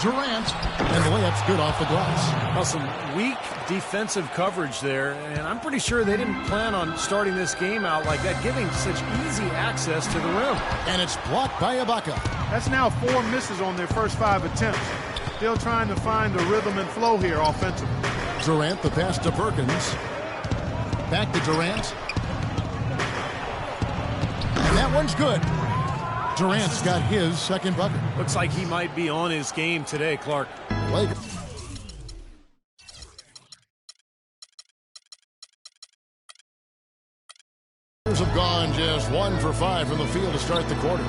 Durant, and the layup's good off the glass. Well, some weak defensive coverage there, and I'm pretty sure they didn't plan on starting this game out like that, giving such easy access to the rim. And it's blocked by Ibaka. That's now 4 misses on their first 5 attempts. Still trying to find the rhythm and flow here offensively. Durant, the pass to Perkins. Back to Durant. And that one's good. Durant's got his second bucket. Looks like he might be on his game today, Clark. Lakers have gone just 1 for 5 from the field to start the quarter.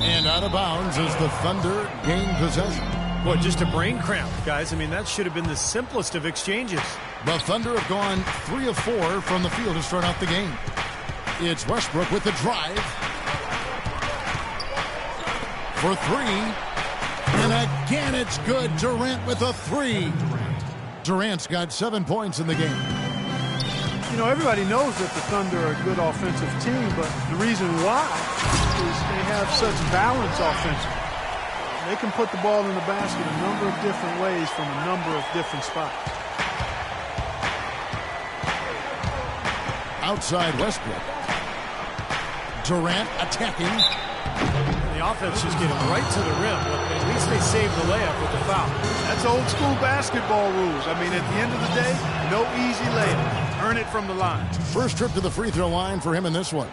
And out of bounds as the Thunder gain possession. Boy, just a brain cramp, guys. I mean, that should have been the simplest of exchanges. The Thunder have gone 3 of 4 from the field to start out the game. It's Westbrook with the drive. For 3. And again, it's good. Durant with a 3. Durant's got 7 points in the game. You know, everybody knows that the Thunder are a good offensive team, but the reason why is they have such balance offensively. They can put the ball in the basket a number of different ways from a number of different spots. Outside Westbrook. Durant attacking. The offense just getting right to the rim, but at least they saved the layup with the foul. That's old school basketball rules. I mean, at the end of the day, no easy layup. Earn it from the line. First trip to the free throw line for him in this one.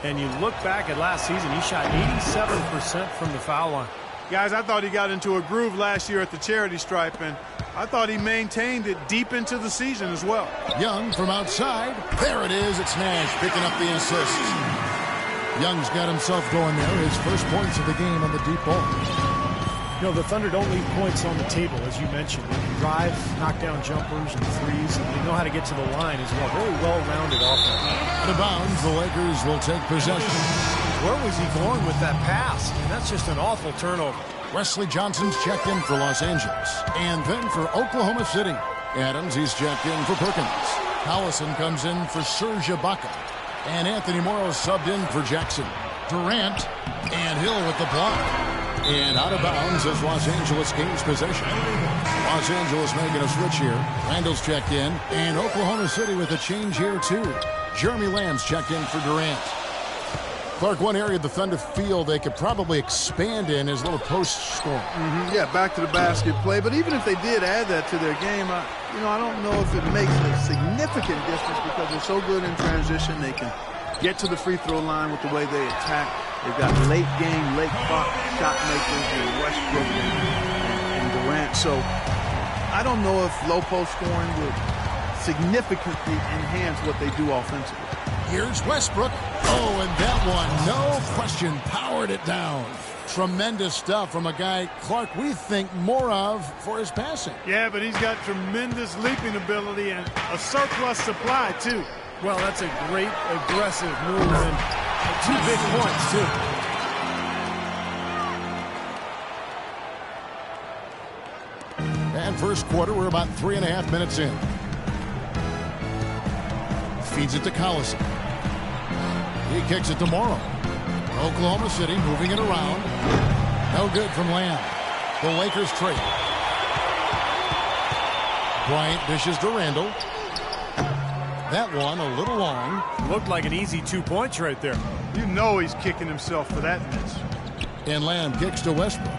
And you look back at last season, he shot 87% from the foul line. Guys, I thought he got into a groove last year at the charity stripe, and I thought he maintained it deep into the season as well. Young from outside. There it is. It's Nash picking up the assist. Young's got himself going there. His first points of the game on the deep ball. You know, the Thunder don't leave points on the table, as you mentioned. They can drive, knock down jumpers and threes, and they know how to get to the line as well. Very well-rounded offense. Out of bounds, the Lakers will take possession. Where was he going with that pass? And that's just an awful turnover. Wesley Johnson's checked in for Los Angeles. And then for Oklahoma City. Adams, he's checked in for Perkins. Collison comes in for Serge Ibaka. And Anthony Morrow subbed in for Jackson. Durant and Hill with the block. And out of bounds as Los Angeles gains possession. Los Angeles making a switch here. Randall's checked in. And Oklahoma City with a change here too. Jeremy Lamb's checked in for Durant. Clark, one area the Thunder feel they could probably expand in is a little post scoring. Yeah, back to the basket play. But even if they did add that to their game, I don't know if it makes a significant difference because they're so good in transition. They can get to the free throw line with the way they attack. They've got late game, late shot makers in Westbrook and Durant. So I don't know if low post scoring would significantly enhance what they do offensively. Here's Westbrook. Oh, and that one, no question, powered it down. Tremendous stuff from a guy, Clark, we think more of for his passing. Yeah, but he's got tremendous leaping ability and a surplus supply, too. Well, that's a great aggressive move and 2 big points, too. And first quarter, we're about 3.5 minutes in. Feeds it to Collison. He kicks it to Morrow. Oklahoma City moving it around. No good from Lamb. The Lakers trade. Bryant dishes to Randall. That one a little long. Looked like an easy 2 points right there. You know he's kicking himself for that miss. And Lamb kicks to Westbrook.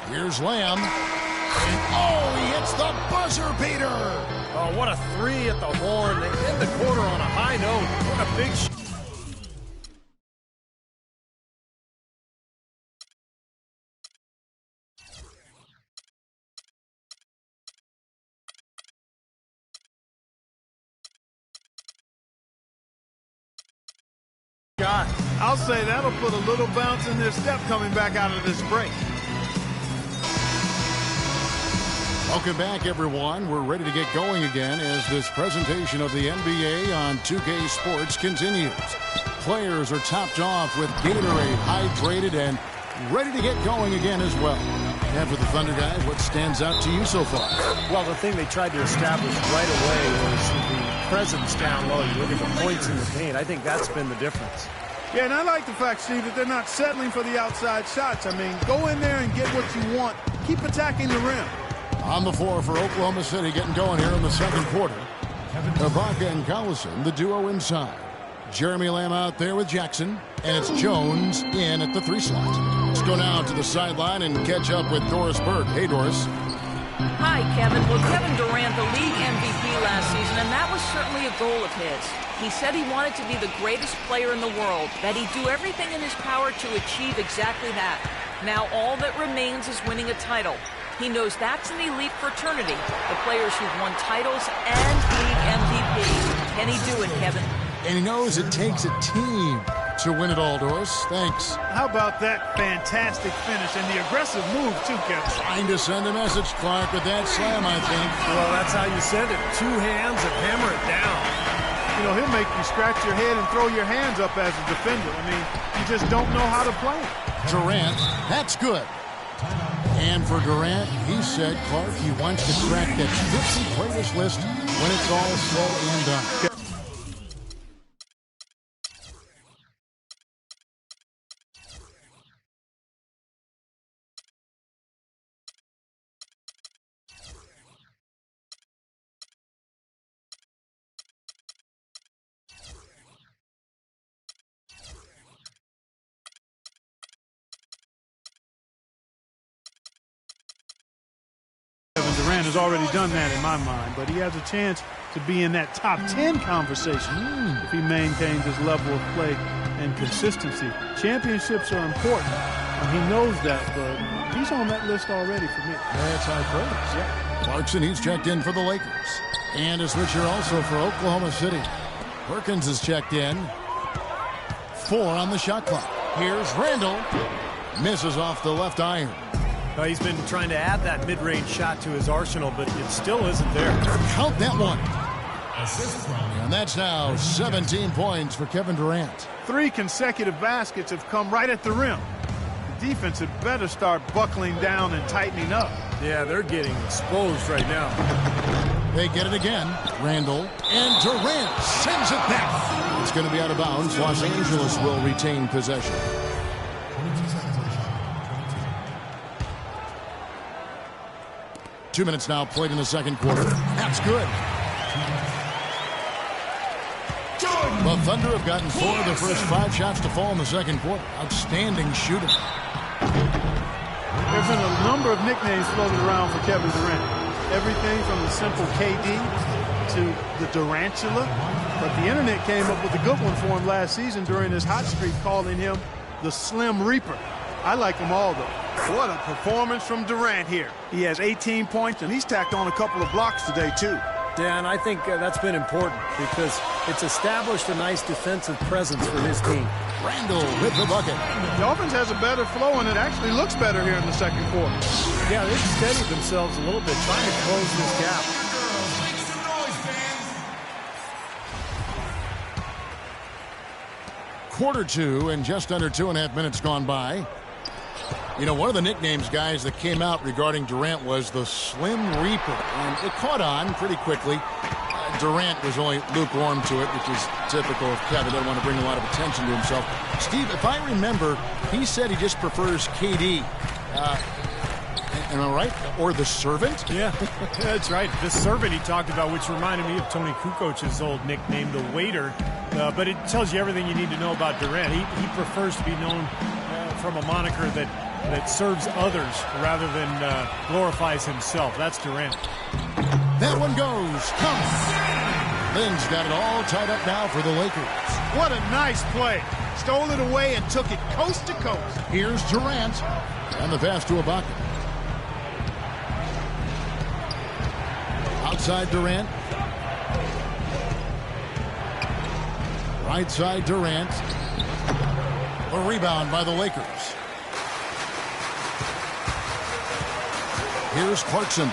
Here's Lamb. And oh, he hits the buzzer beater. Oh, what a 3 at the horn. They end the quarter on a high note. What a big shot. I'll say that'll put a little bounce in their step coming back out of this break. Welcome back, everyone. We're ready to get going again as this presentation of the NBA on 2K Sports continues. Players are topped off with Gatorade, hydrated, and ready to get going again as well. And for the Thunder guys, what stands out to you so far? Well, the thing they tried to establish right away was the presence down low. You look at the points in the paint. I think that's been the difference. Yeah, and I like the fact, Steve, that they're not settling for the outside shots. I mean, go in there and get what you want. Keep attacking the rim. On the floor for Oklahoma City, getting going here in the second quarter. Ibaka and Collison, the duo inside. Jeremy Lamb out there with Jackson, and it's Jones in at the 3 slot. Let's go now to the sideline and catch up with Doris Berg. Hey, Doris. Hi, Kevin. Well, Kevin Durant, the league MVP last season, and that was certainly a goal of his. He said he wanted to be the greatest player in the world, that he'd do everything in his power to achieve exactly that. Now all that remains is winning a title. He knows that's an elite fraternity, the players who've won titles and league MVP. Can he do it, Kevin? And he knows it takes a team to win it all, Doris. Thanks. How about that fantastic finish and the aggressive move, too, Kevin? Trying to send a message, Clark, with that slam, I think. Well, that's how you send it. 2 hands and hammer it down. You know, he'll make you scratch your head and throw your hands up as a defender. I mean, you just don't know how to play it. Durant, that's good. And for Durant, he said, Clark, he wants to crack that 50 greatest list when it's all said and done. Durant has already done that in my mind, but he has a chance to be in that top 10 conversation if he maintains his level of play and consistency. Championships are important, and he knows that, but he's on that list already for me. That's high praise. Yeah. Clarkson, he's checked in for the Lakers. And a switcher also for Oklahoma City. Perkins is checked in. 4 on the shot clock. Here's Randall. Misses off the left iron. He's been trying to add that mid-range shot to his arsenal, but it still isn't there. Count that one. And that's now 17 points for Kevin Durant. 3 consecutive baskets have come right at the rim. The defense had better start buckling down and tightening up. Yeah, they're getting exposed right now. They get it again. Randall and Durant sends it back. It's going to be out of bounds. Los Angeles will retain possession. 2 minutes now played in the second quarter. That's good. The Thunder have gotten 4 of the first 5 shots to fall in the second quarter. Outstanding shooting. There's been a number of nicknames floated around for Kevin Durant. Everything from the simple KD to the Durantula. But the internet came up with a good one for him last season during his hot streak, calling him the Slim Reaper. I like them all, though. What a performance from Durant here. He has 18 points, and he's tacked on a couple of blocks today, too. Dan, I think that's been important because it's established a nice defensive presence for his team. Randall with the bucket. The offense has a better flow, and it actually looks better here in the second quarter. Yeah, they've steadied themselves a little bit, trying to close this gap. Quarter 2 and just under 2.5 minutes gone by. You know, one of the nicknames, guys, that came out regarding Durant was the Slim Reaper. And it caught on pretty quickly. Durant was only lukewarm to it, which is typical of Kevin. Doesn't want to bring a lot of attention to himself. Steve, if I remember, he said he just prefers KD. Am I right? Or the servant? Yeah, that's right. The servant he talked about, which reminded me of Tony Kukoc's old nickname, the waiter. But it tells you everything you need to know about Durant. He prefers to be known from a moniker that serves others rather than glorifies himself. That's Durant. That one goes. Lynn's got it all tied up now for the Lakers. What a nice play. Stole it away and took it coast to coast. Here's Durant. And the pass to Ibaka. Outside Durant. Right side Durant. A rebound by the Lakers. Here's Clarkson.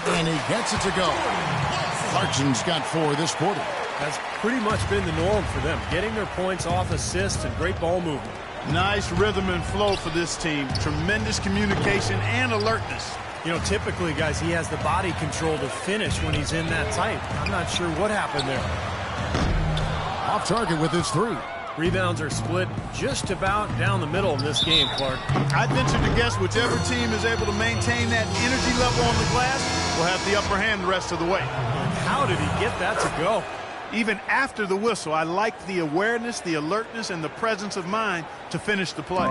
And he gets it to go. Clarkson's got 4 this quarter. That's pretty much been the norm for them, getting their points off assists and great ball movement. Nice rhythm and flow for this team. Tremendous communication and alertness. You know, typically, guys, he has the body control to finish when he's in that tight. I'm not sure what happened there. Off target with his 3. Rebounds are split just about down the middle in this game, Clark. I'd venture to guess whichever team is able to maintain that energy level on the glass will have the upper hand the rest of the way. How did he get that to go? Even after the whistle, I liked the awareness, the alertness, and the presence of mind to finish the play.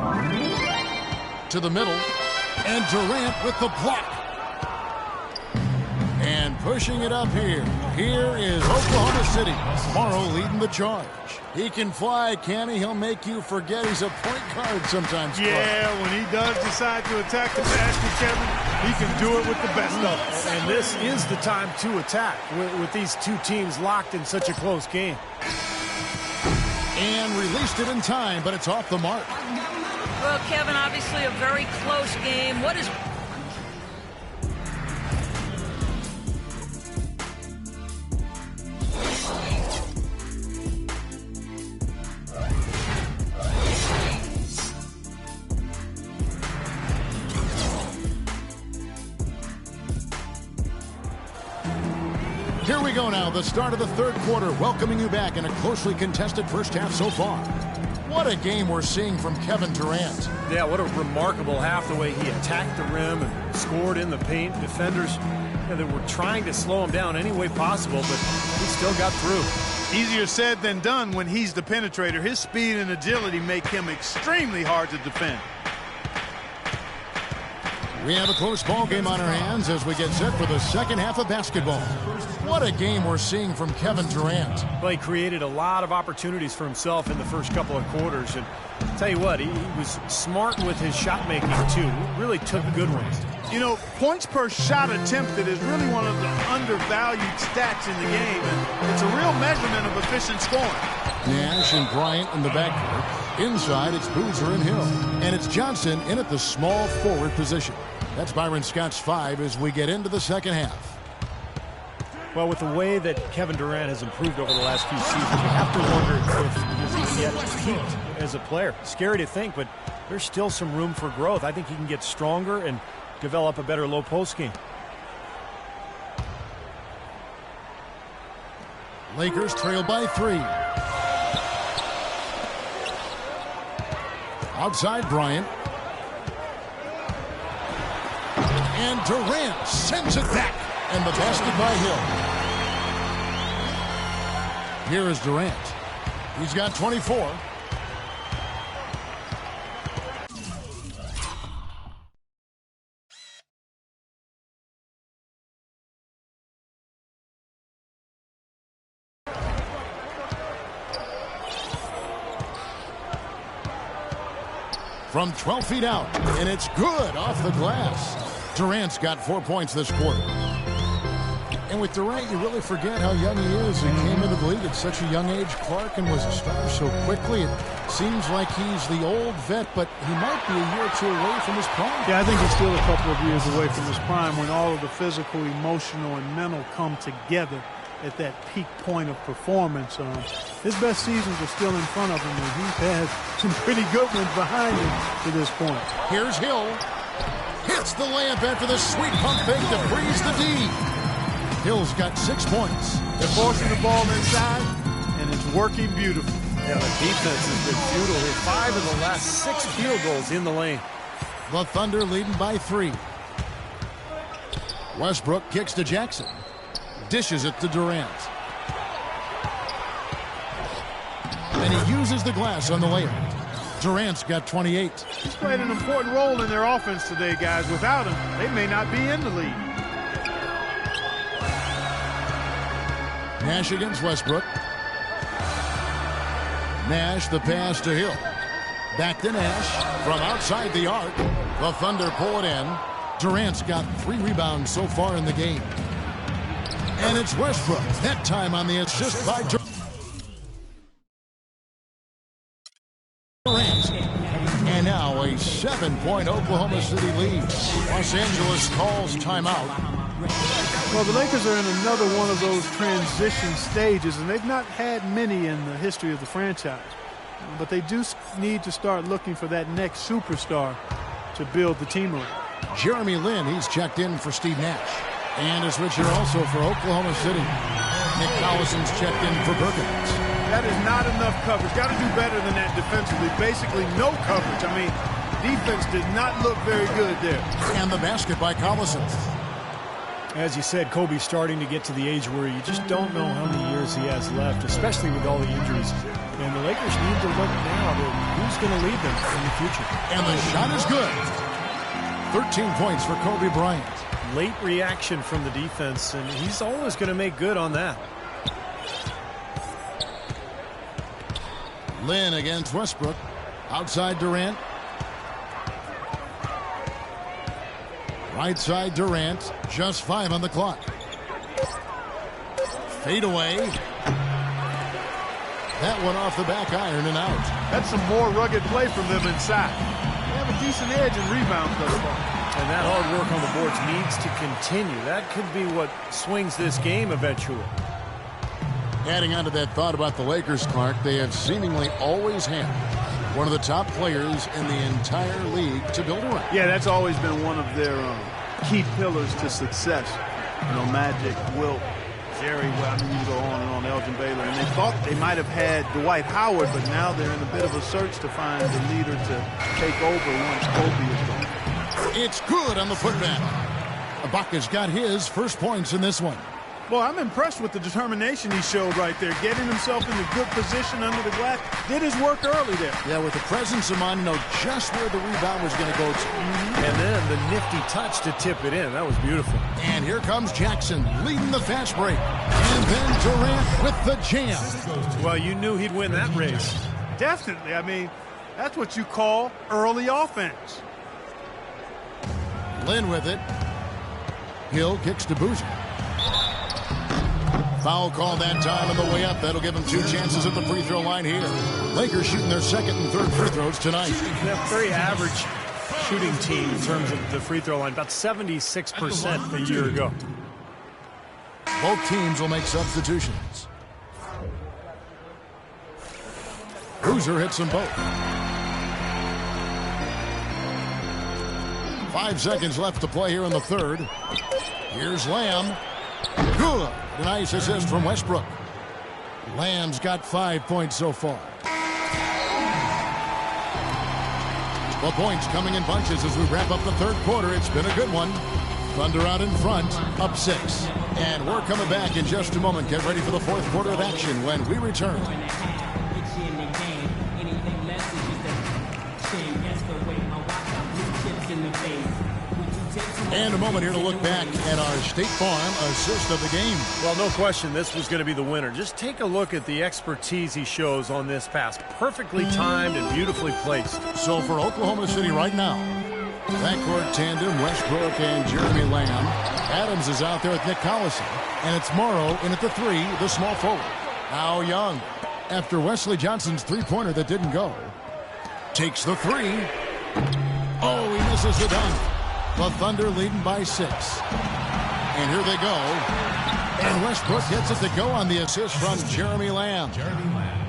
To the middle, and Durant with the block. And pushing it up here. Here is Oklahoma City. Morrow leading the charge. He can fly, can he? He'll make you forget he's a point guard sometimes. Yeah, when he does decide to attack the basket, Kevin, he can do it with the best of them. And this is the time to attack with these two teams locked in such a close game. And released it in time, but it's off the mark. Well, Kevin, obviously a very close game. What is... Here we go now, the start of the third quarter, welcoming you back in a closely contested first half so far. What a game we're seeing from Kevin Durant. Yeah, what a remarkable half, the way he attacked the rim and scored in the paint. Defenders, they were trying to slow him down any way possible, but he still got through. Easier said than done when he's the penetrator. His speed and agility make him extremely hard to defend. We have a close ball game on our hands as we get set for the second half of basketball. What a game we're seeing from Kevin Durant. Well, he created a lot of opportunities for himself in the first couple of quarters. And I'll tell you what, he was smart with his shot making, too. Really took good ones. You know, points per shot attempted is really one of the undervalued stats in the game. And it's a real measurement of efficient scoring. Nash and Bryant in the backcourt. Inside, it's Boozer and Hill. And it's Johnson in at the small forward position. That's Byron Scott's 5 as we get into the second half. Well, with the way that Kevin Durant has improved over the last few seasons, you have to wonder if he yet peaked as a player. Scary to think, but there's still some room for growth. I think he can get stronger and develop a better low post game. Lakers trail by 3. Outside Bryant. And Durant sends it back. And the basket by Hill. Here is Durant. He's got 24. From 12 feet out, and it's good off the glass. Durant's got 4 points this quarter. And with Durant, you really forget how young he is. He came into the league at such a young age, Clark, and was a star so quickly. It seems like he's the old vet, but he might be a year or two away from his prime. Yeah, I think he's still a couple of years away from his prime when all of the physical, emotional, and mental come together at that peak point of performance. His best seasons are still in front of him, and he's had some pretty good ones behind him to this point. Here's Hill. Hits the layup after the sweet pump fake to freeze the D. Hill's got 6 points. They're forcing the ball inside, and it's working beautifully. Yeah, the defense has been futile here. 5 of the last 6 field goals in the lane. The Thunder leading by 3. Westbrook kicks to Jackson. Dishes it to Durant. And he uses the glass on the layup. Durant's got 28. He's played an important role in their offense today, guys. Without him, they may not be in the lead. Nash against Westbrook. Nash, the pass to Hill. Back to Nash from outside the arc. The Thunder pull it in. Durant's got 3 rebounds so far in the game. And it's Westbrook. That time on the assist by Durant. And now a 7-point Oklahoma City lead. Los Angeles calls timeout. Well, the Lakers are in another one of those transition stages, and they've not had many in the history of the franchise. But they do need to start looking for that next superstar to build the team around. Jeremy Lin, he's checked in for Steve Nash. And a switch here also for Oklahoma City. Nick Collison's checked in for Perkins. That is not enough coverage. Got to do better than that defensively. Basically no coverage. I mean, defense did not look very good there. And the basket by Collison. As you said, Kobe's starting to get to the age where you just don't know how many years he has left, especially with all the injuries. And the Lakers need to look now to who's going to lead them in the future. And the shot is good. 13 points for Kobe Bryant. Late reaction from the defense, and he's always going to make good on that. Lin against Westbrook. Outside Durant. Right side Durant. Just 5 on the clock. Fade away. That one off the back iron and out. That's some more rugged play from them inside. They have a decent edge in rebounds thus far. And that hard work on the boards needs to continue. That could be what swings this game eventually. Adding on to that thought about the Lakers, Clark, they have seemingly always had one of the top players in the entire league to build around. Yeah, that's always been one of their key pillars to success. You know, Magic, Wilt, Jerry, well, I mean, you go on and on, Elgin Baylor. And they thought they might have had Dwight Howard, but now they're in a bit of a search to find the leader to take over once Kobe is gone. It's good on the putback. Ibaka's got his first points in this one. Well, I'm impressed with the determination he showed right there, getting himself in a good position under the glass. Did his work early there. Yeah, with the presence of mind, to know just where the rebound was going to go to. And then the nifty touch to tip it in. That was beautiful. And here comes Jackson leading the fast break. And then Durant with the jam. Well, you knew he'd win that race. Definitely. I mean, that's what you call early offense. Lin with it. Hill kicks to Boozer. Foul call that time on the way up. That'll give them 2 chances at the free throw line here. Lakers shooting their second and third free throws tonight. Yeah, very average shooting team in terms of the free throw line. About 76% a year ago. Both teams will make substitutions. Boozer hits them both. 5 seconds left to play here in the third. Here's Lamb. Good. A nice assist from Westbrook. Lamb's got 5 points so far. The points coming in bunches as we wrap up the third quarter. It's been a good one. Thunder out in front, up 6. And we're coming back in just a moment. Get ready for the fourth quarter of action when we return. And a moment here to look back at our State Farm assist of the game. Well, no question this was going to be the winner. Just take a look at the expertise he shows on this pass. Perfectly timed and beautifully placed. So for Oklahoma City right now, backcourt tandem, Westbrook and Jeremy Lamb. Adams is out there with Nick Collison. And it's Morrow in at the 3, the small forward. Now Young, after Wesley Johnson's three-pointer that didn't go, takes the 3. Oh, he misses the dunk. The Thunder leading by 6. And here they go. And Westbrook gets it to go on the assist from Jeremy Lamb.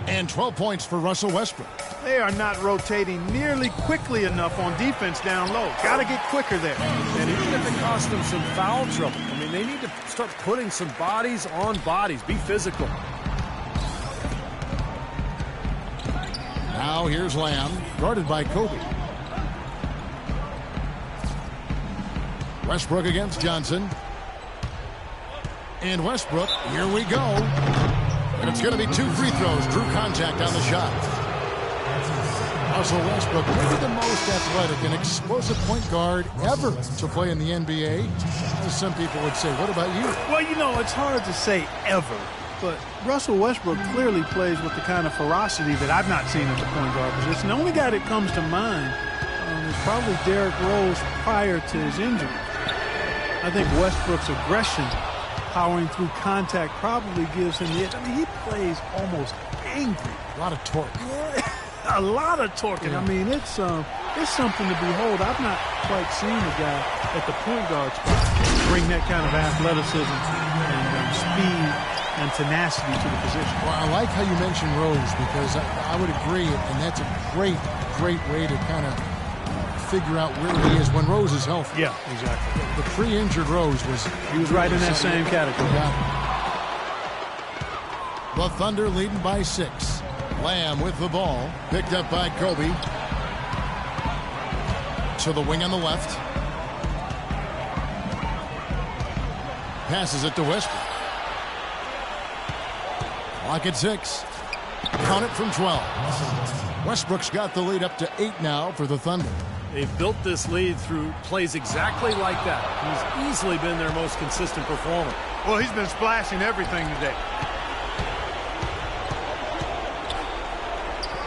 And 12 points for Russell Westbrook. They are not rotating nearly quickly enough on defense down low. Got to get quicker there. And even if it costs them some foul trouble, I mean, they need to start putting some bodies on bodies. Be physical. Now here's Lamb, guarded by Kobe. Westbrook against Johnson. And Westbrook, here we go. And it's going to be 2 free throws. Drew contact on the shot. Russell Westbrook, maybe the most athletic and explosive point guard ever to play in the NBA. As some people would say, what about you? Well, you know, it's hard to say ever. But Russell Westbrook clearly plays with the kind of ferocity that I've not seen at the point guard position. The only guy that comes to mind is probably Derrick Rose prior to his injury. I think Westbrook's aggression, powering through contact, probably gives him the edge. I mean, he plays almost angry. A lot of torque. A lot of torque. Yeah. I mean, it's something to behold. I've not quite seen a guy at the point guard spot bring that kind of athleticism and speed and tenacity to the position. Well, I like how you mentioned Rose because I would agree, and that's a great way to kind of figure out where he is when Rose is healthy. Yeah, exactly. The pre-injured Rose was... He was right in that same category. The Thunder leading by 6. Lamb with the ball. Picked up by Kobe. To the wing on the left. Passes it to Westbrook. Clock at 6. Count it from 12. Westbrook's got the lead up to 8 now for the Thunder. They've built this lead through plays exactly like that. He's easily been their most consistent performer. Well, he's been splashing everything today.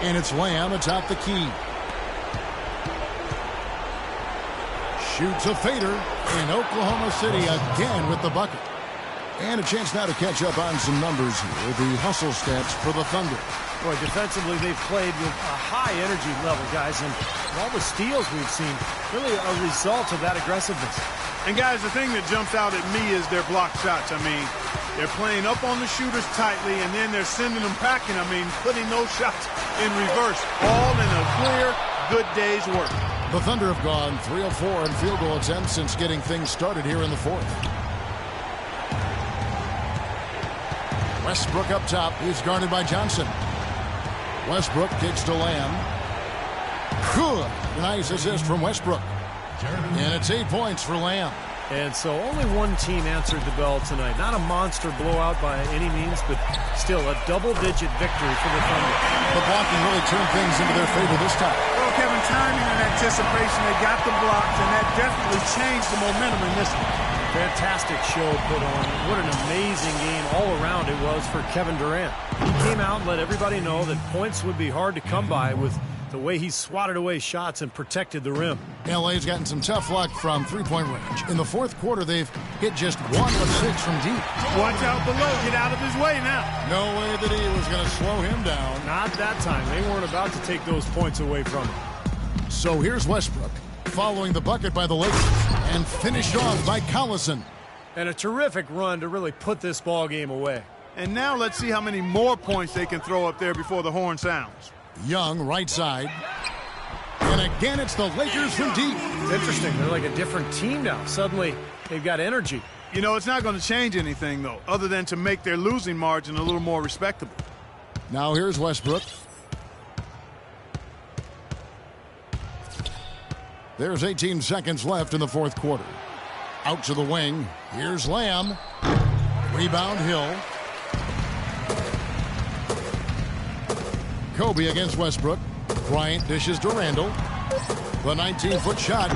And it's Lamb atop the key. Shoots a fader in Oklahoma City again with the bucket. And a chance now to catch up on some numbers here. The hustle stats for the Thunder. Boy, defensively, they've played with a high energy level, guys. And all the steals we've seen, really a result of that aggressiveness. And, guys, the thing that jumps out at me is their block shots. I mean, they're playing up on the shooters tightly, and then they're sending them packing. I mean, putting those shots in reverse, all in a clear, good day's work. The Thunder have gone 3 of 4 in field goal attempts since getting things started here in the 4th. Westbrook up top. He's guarded by Johnson. Westbrook kicks to Lamb. Good. Nice assist from Westbrook. And it's 8 points for Lamb. And so only one team answered the bell tonight. Not a monster blowout by any means, but still a double-digit victory for the Thunder. The blocking really turned things into their favor this time. Well, Kevin, timing and anticipation, they got the blocks, and that definitely changed the momentum in this one. Fantastic show put on. What an amazing game all around it was for Kevin Durant. He came out and let everybody know that points would be hard to come by with the way he swatted away shots and protected the rim. LA's gotten some tough luck from three-point range. In the 4th quarter, they've hit just 1 of 6 from deep. Watch out below. Get out of his way now. No way that he was going to slow him down. Not that time. They weren't about to take those points away from him. So here's Westbrook following the bucket by the Lakers and finished off by Collison. And a terrific run to really put this ball game away. And now let's see how many more points they can throw up there before the horn sounds. Young, right side. And again, it's the Lakers from deep. It's interesting. They're like a different team now. Suddenly, they've got energy. You know, it's not going to change anything, though, other than to make their losing margin a little more respectable. Now here's Westbrook. There's 18 seconds left in the 4th quarter. Out to the wing. Here's Lamb. Rebound Hill. Kobe against Westbrook. Bryant dishes to Randall. The 19-foot shot.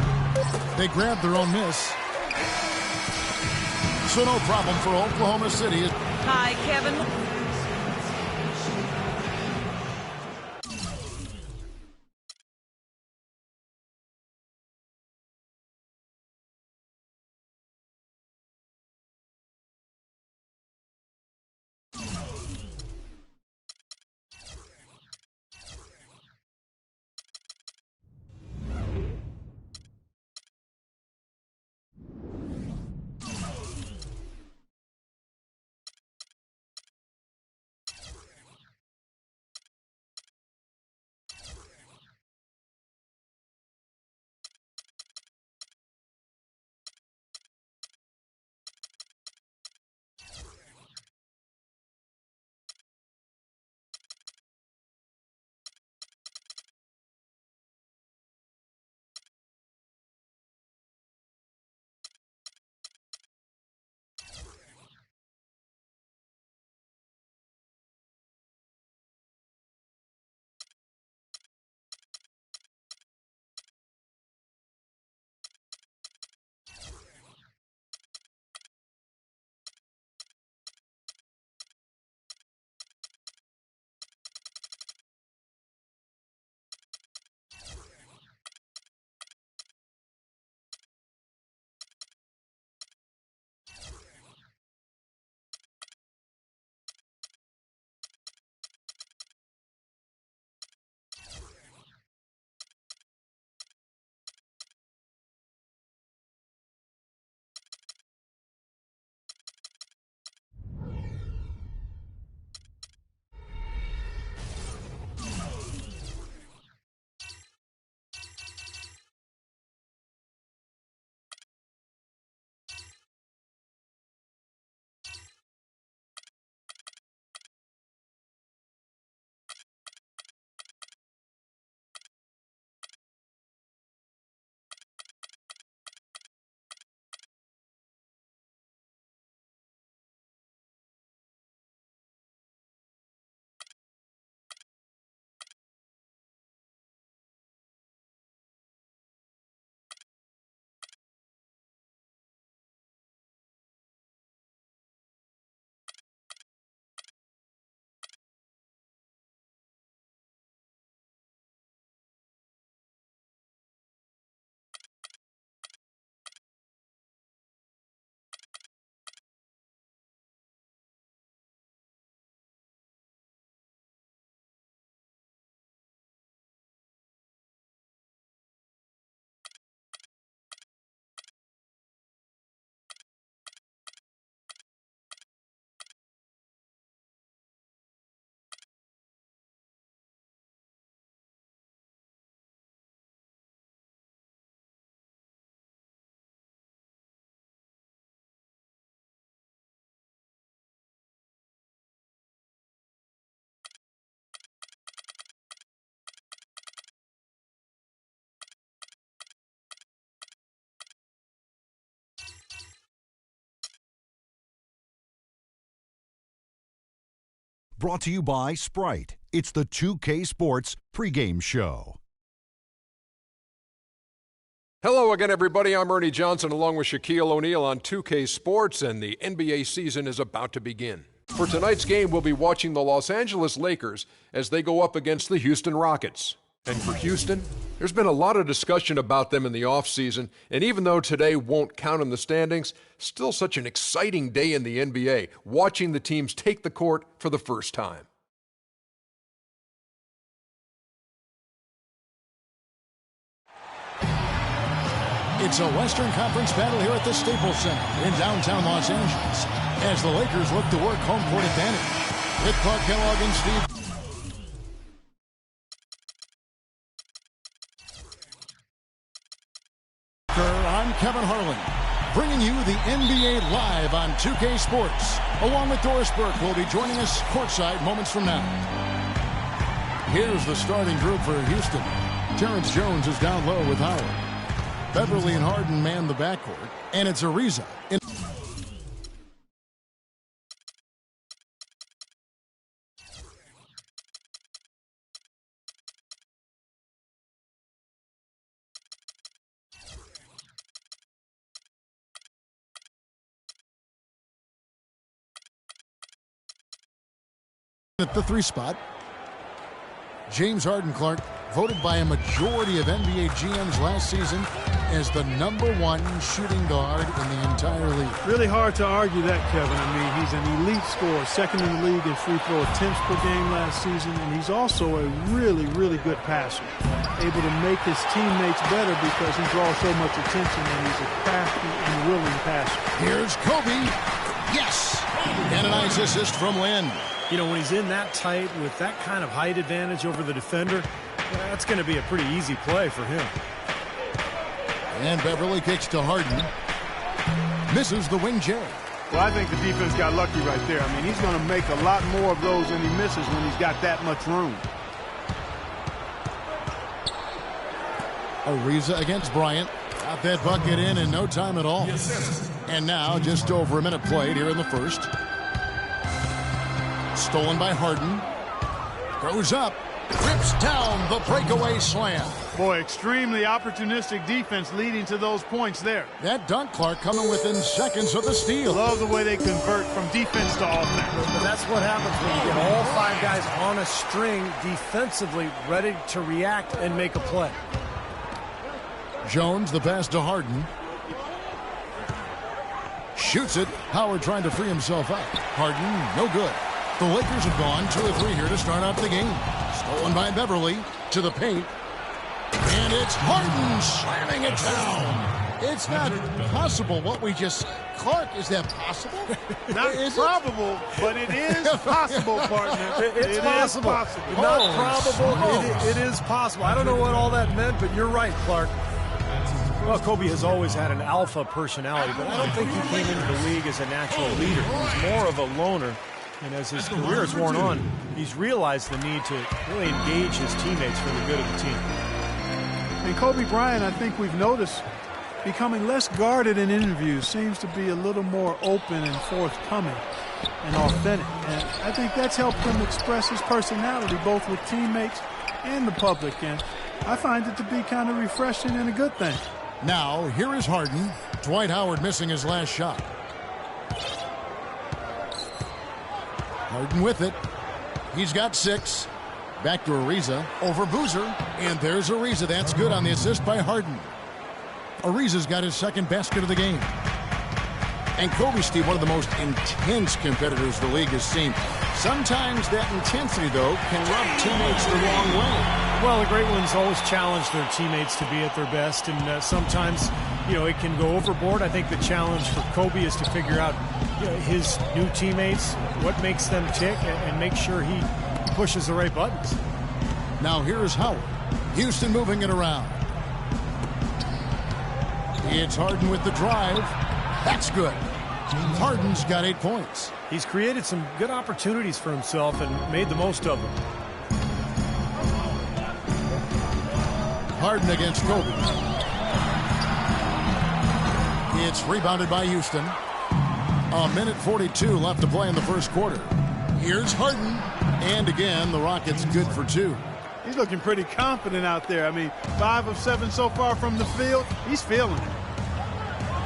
They grab their own miss. So no problem for Oklahoma City. Hi, Kevin. Brought to you by Sprite. It's the 2K Sports pregame show. Hello again, everybody. I'm Ernie Johnson along with Shaquille O'Neal on 2K Sports, and the NBA season is about to begin. For tonight's game, we'll be watching the Los Angeles Lakers as they go up against the Houston Rockets. And for Houston, there's been a lot of discussion about them in the offseason, and even though today won't count in the standings, still such an exciting day in the NBA, watching the teams take the court for the first time. It's a Western Conference battle here at the Staples Center in downtown Los Angeles as the Lakers look to work home court advantage. With Clark Kellogg and Steve. I'm Kevin Harlan, bringing you the NBA live on 2K Sports. Along with Doris Burke, will be joining us courtside moments from now. Here's the starting group for Houston. Terrence Jones is down low with Howard. Beverly and Harden man the backcourt, and it's Ariza. At the 3 spot, James Harden Clark, voted by a majority of NBA GMs last season as the #1 shooting guard in the entire league. Really hard to argue that, Kevin. I mean, he's an elite scorer, second in the league in free throw attempts per game last season, and he's also a really, really good passer. Able to make his teammates better because he draws so much attention, and he's a crafty and willing passer. Here's Kobe. Yes! And a nice assist from Lynn. You know, when he's in that tight with that kind of height advantage over the defender, that's going to be a pretty easy play for him. And Beverly kicks to Harden. Misses the wing J. Well, I think the defense got lucky right there. I mean, he's going to make a lot more of those than he misses when he's got that much room. Ariza against Bryant. Got that bucket in no time at all. And now just over a minute played here in the first. Stolen by Harden. Goes up. Rips down the breakaway slam. Boy, extremely opportunistic defense leading to those points there. That dunk, Clark, coming within seconds of the steal. Love the way they convert from defense to offense. But that's what happens when you get all 5 guys on a string defensively ready to react and make a play. Jones, the pass to Harden. Shoots it. Howard trying to free himself up. Harden, no good. The Lakers have gone 2 of 3 here to start out the game. Stolen by Beverly to the paint. And it's Harden slamming it down. It's not possible what we just... Clark, is that possible? Not probable, but it is possible, partner. It's possible. Not probable. It is possible. I don't know what all that meant, but you're right, Clark. Well, Kobe has always had an alpha personality, but I don't think he came into the league as a natural leader. He's more of a loner. And as his career has worn on, he's realized the need to really engage his teammates for the good of the team. And Kobe Bryant, I think we've noticed, becoming less guarded in interviews, seems to be a little more open and forthcoming and authentic. And I think that's helped him express his personality both with teammates and the public. And I find it to be kind of refreshing and a good thing. Now, here is Harden. Dwight Howard missing his last shot. Harden with it. He's got 6. Back to Ariza. Over Boozer. And there's Ariza. That's good on the assist by Harden. Ariza's got his second basket of the game. And Kobe, Steve, one of the most intense competitors the league has seen. Sometimes that intensity, though, can rub teammates the wrong way. Well, the great ones always challenge their teammates to be at their best, and sometimes, it can go overboard. I think the challenge for Kobe is to figure out his new teammates, what makes them tick, and make sure he pushes the right buttons. Now here's Howard. Houston moving it around. It's Harden with the drive. That's good. Harden's got 8 points. He's created some good opportunities for himself and made the most of them. Harden against Kobe. It's rebounded by Houston. A minute 42 left to play in the first quarter. Here's Harden. And again, the Rockets good for 2. He's looking pretty confident out there. I mean, 5 of 7 so far from the field. He's feeling it.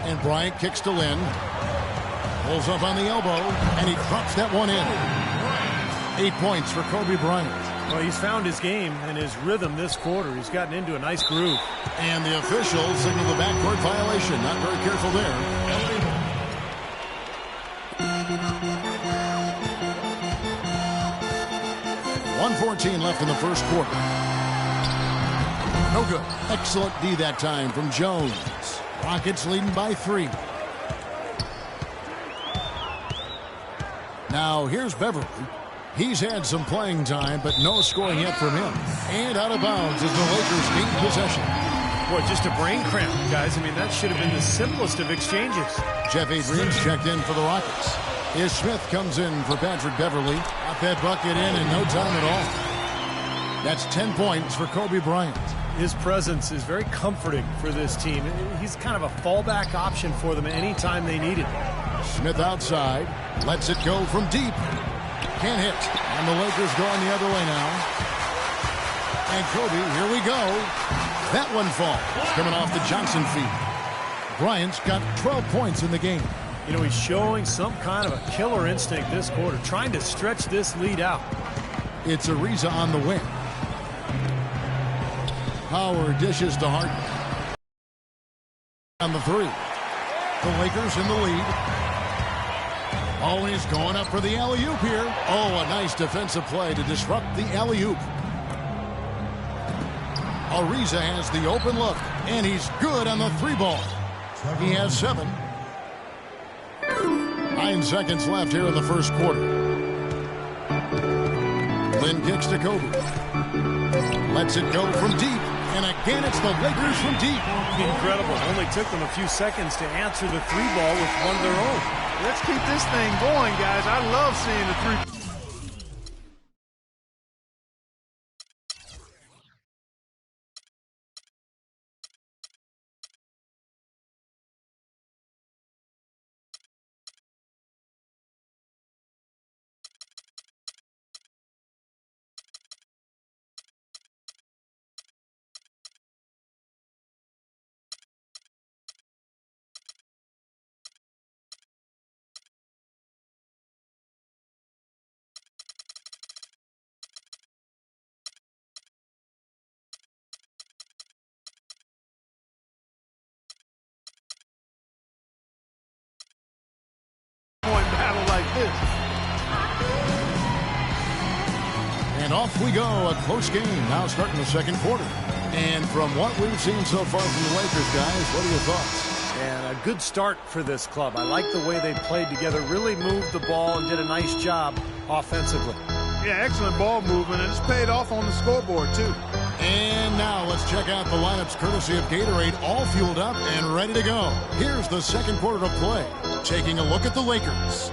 And Bryant kicks to Lynn. Pulls up on the elbow, and he drops that one in. 8 points for Kobe Bryant. Well, he's found his game and his rhythm this quarter. He's gotten into a nice groove. And the officials signal the backcourt violation. Not very careful there. 1:14 left in the first quarter. No good. Excellent D that time from Jones. Rockets leading by 3. Now here's Beverly. He's had some playing time, but no scoring yet from him. And out of bounds as the Lakers gain possession. Boy, just a brain cramp, guys. I mean, that should have been the simplest of exchanges. Jeff Adrian's checked in for the Rockets. Ish Smith comes in for Patrick Beverly. Got that bucket in no time at all. That's 10 points for Kobe Bryant. His presence is very comforting for this team. He's kind of a fallback option for them anytime they need it. Smith outside. Lets it go from deep. Can't hit. And the Lakers going the other way now. And Kobe, here we go. That one falls. Coming off the Johnson feed. Bryant's got 12 points in the game. You know, he's showing some kind of a killer instinct this quarter, trying to stretch this lead out. It's Ariza on the wing. Howard dishes to Harden. On the 3. The Lakers in the lead. Always going up for the alley-oop here. Oh, a nice defensive play to disrupt the alley-oop. Ariza has the open look, and he's good on the 3 ball. He has 7. 9 seconds left here in the first quarter. Lynn kicks to Kobe. Lets it go from deep. And again, it's the Lakers from deep. Incredible. Only took them a few seconds to answer the 3 ball with one of their own. Let's keep this thing going, guys. I love seeing the 3. Battle like this. And off we go. A close game now starting the second quarter. And from what we've seen so far from the Lakers, guys, what are your thoughts? And a good start for this club. I like the way they played together, really moved the ball and did a nice job offensively. Yeah, excellent ball movement, and it's paid off on the scoreboard, too. And now let's check out the lineups courtesy of Gatorade, all fueled up and ready to go. Here's the second quarter of play. Taking a look at the Lakers.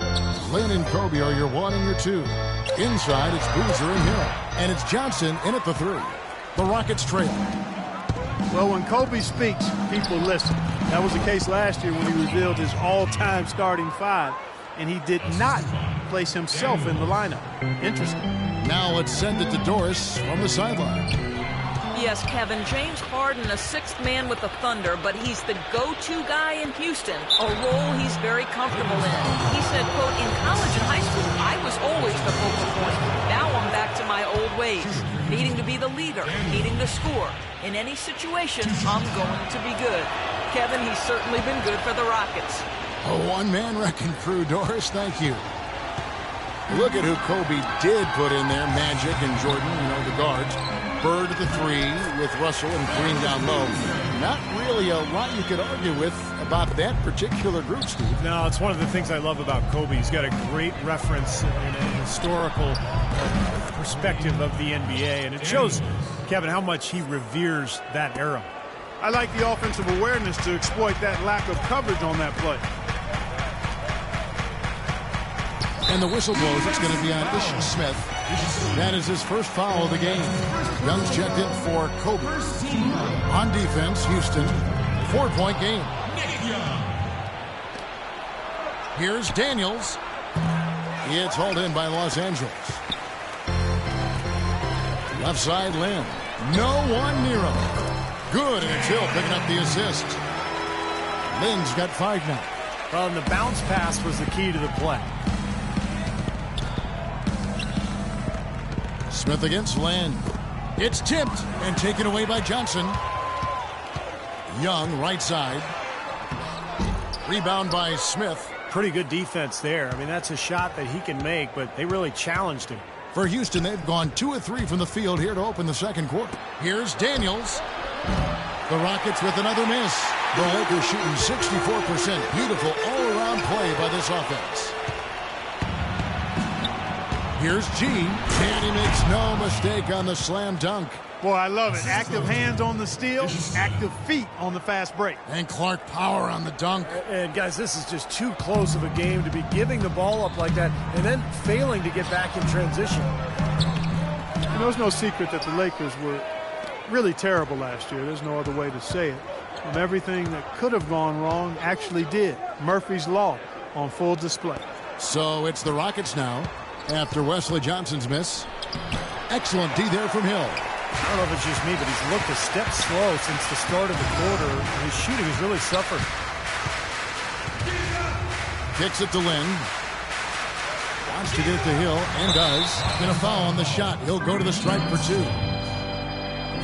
Lynn and Kobe are your 1 and your 2. Inside, it's Boozer and Hill. And it's Johnson in at the 3. The Rockets trail. Well, when Kobe speaks, people listen. That was the case last year when he revealed his all-time starting 5, and he did not place himself in the lineup. Interesting. Now let's send it to Doris from the sideline. Yes, Kevin, James Harden, a 6th man with the Thunder, but he's the go-to guy in Houston, a role he's very comfortable in. He said, quote, in college and high school, I was always the focal point. Now I'm back to my old ways, needing to be the leader, needing to score. In any situation, I'm going to be good. Kevin, he's certainly been good for the Rockets. A one-man wrecking crew, Doris. Thank you. Look at who Kobe did put in there. Magic and Jordan, the guards. Bird at the 3 with Russell and Green down low. Not really a lot you could argue with about that particular group, Steve. No, it's one of the things I love about Kobe. He's got a great reference and a historical perspective of the NBA, and it shows, Kevin, how much he reveres that era. I like the offensive awareness to exploit that lack of coverage on that play. And the whistle blows. It's going to be on Ish Smith. That is his first foul of the game. Young's checked in for Kobe. On defense, Houston. 4-point game. Here's Daniels. It's hauled in by Los Angeles. Left side, Lynn. No one near him. Good, and it's Hill picking up the assist. Lynn's got 5 now. Well, and the bounce pass was the key to the play. Smith against Land. It's tipped and taken away by Johnson. Young, right side. Rebound by Smith. Pretty good defense there. I mean, that's a shot that he can make, but they really challenged him. For Houston, they've gone 2 of 3 from the field here to open the second quarter. Here's Daniels. The Rockets with another miss. The Lakers shooting 64%. Beautiful all-around play by this offense. Here's G, and he makes no mistake on the slam dunk. Boy, I love it. Active hands on the steal, active feet on the fast break. And Clark power on the dunk. And guys, this is just too close of a game to be giving the ball up like that and then failing to get back in transition. And there's no secret that the Lakers were really terrible last year. There's no other way to say it. And everything that could have gone wrong actually did. Murphy's Law on full display. So it's the Rockets now after Wesley Johnson's miss. Excellent D there from Hill. I don't know if it's just me, but he's looked a step slow since the start of the quarter. His shooting has really suffered. Kicks it to Lynn. Wants to get it to Hill, and does. Gonna foul on the shot. He'll go to the stripe for 2.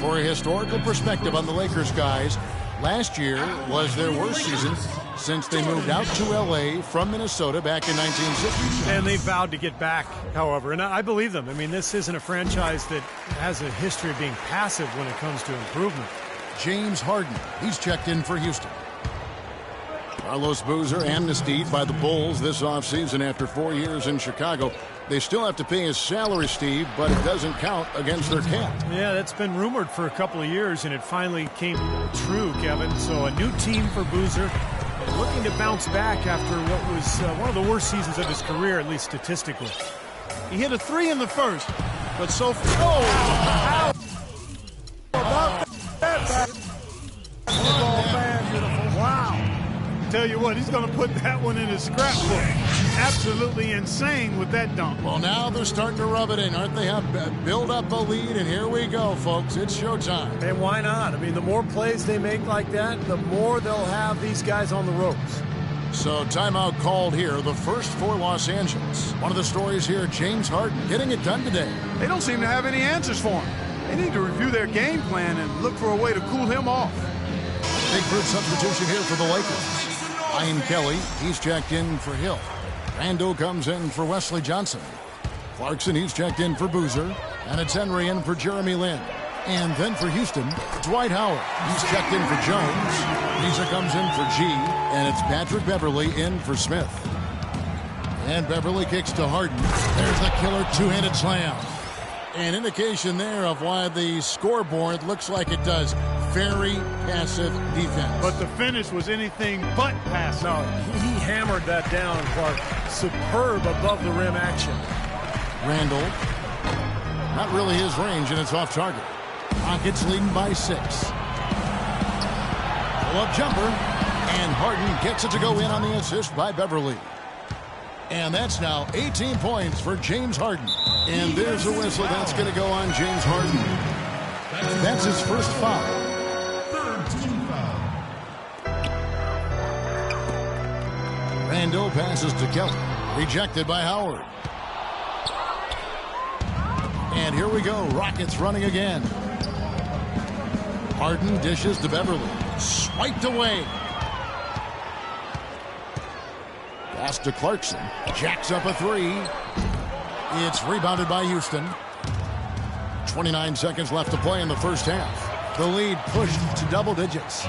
For a historical perspective on the Lakers, guys, last year was their worst season since they moved out to L.A. from Minnesota back in 1960. And they vowed to get back, however, and I believe them. I mean, this isn't a franchise that has a history of being passive when it comes to improvement. James Harden, he's checked in for Houston. Carlos Boozer amnestied by the Bulls this offseason after 4 years in Chicago. They still have to pay his salary, Steve, but it doesn't count against their cap. Yeah, that's been rumored for a couple of years, and it finally came true, Kevin. So a new team for Boozer, looking to bounce back after what was one of the worst seasons of his career, at least statistically. He hit a 3 in the first, but so far... Oh! Wow. Tell you what, he's going to put that one in his scrapbook. Absolutely insane with that dunk. Well, now they're starting to rub it in, aren't they? Have build up a lead, and here we go, folks. It's showtime. And why not? I mean, the more plays they make like that, the more they'll have these guys on the ropes. So timeout called here, the first for Los Angeles. One of the stories here, James Harden getting it done today. They don't seem to have any answers for him. They need to review their game plan and look for a way to cool him off. Big group substitution here for the Lakers. Ian Kelly, he's checked in for Hill. Randall comes in for Wesley Johnson. Clarkson, he's checked in for Boozer. And it's Henry in for Jeremy Lin. And then for Houston, Dwight Howard. He's checked in for Jones. Lisa comes in for G. And it's Patrick Beverly in for Smith. And Beverly kicks to Harden. There's the killer two-handed slam. An indication there of why the scoreboard looks like it does. Very passive defense. But the finish was anything but passive. No, he hammered that down, Clark. Superb above the rim action. Randall. Not really his range, and it's off target. Rockets leading by 6. Pull-up jumper. And Harden gets it to go in on the assist by Beverly. And that's now 18 points for James Harden. And there's a whistle that's going to go on James Harden. That's his first foul. Randall passes to Kelly. Rejected by Howard. And here we go. Rockets running again. Harden dishes to Beverly. Swiped away. Pass to Clarkson. Jacks up a 3. It's rebounded by Houston. 29 seconds left to play in the first half. The lead pushed to double digits.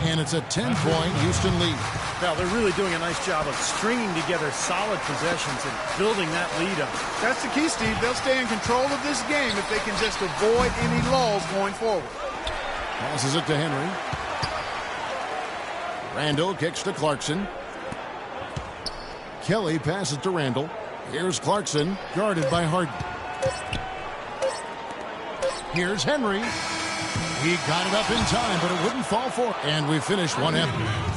And it's a 10-point Houston lead. Now, they're really doing a nice job of stringing together solid possessions and building that lead up. That's the key, Steve. They'll stay in control of this game if they can just avoid any lulls going forward. Passes it to Henry. Randall kicks to Clarkson. Kelly passes to Randall. Here's Clarkson, guarded by Harden. Here's Henry. He got it up in time, but it wouldn't fall for. And we finished 1 half.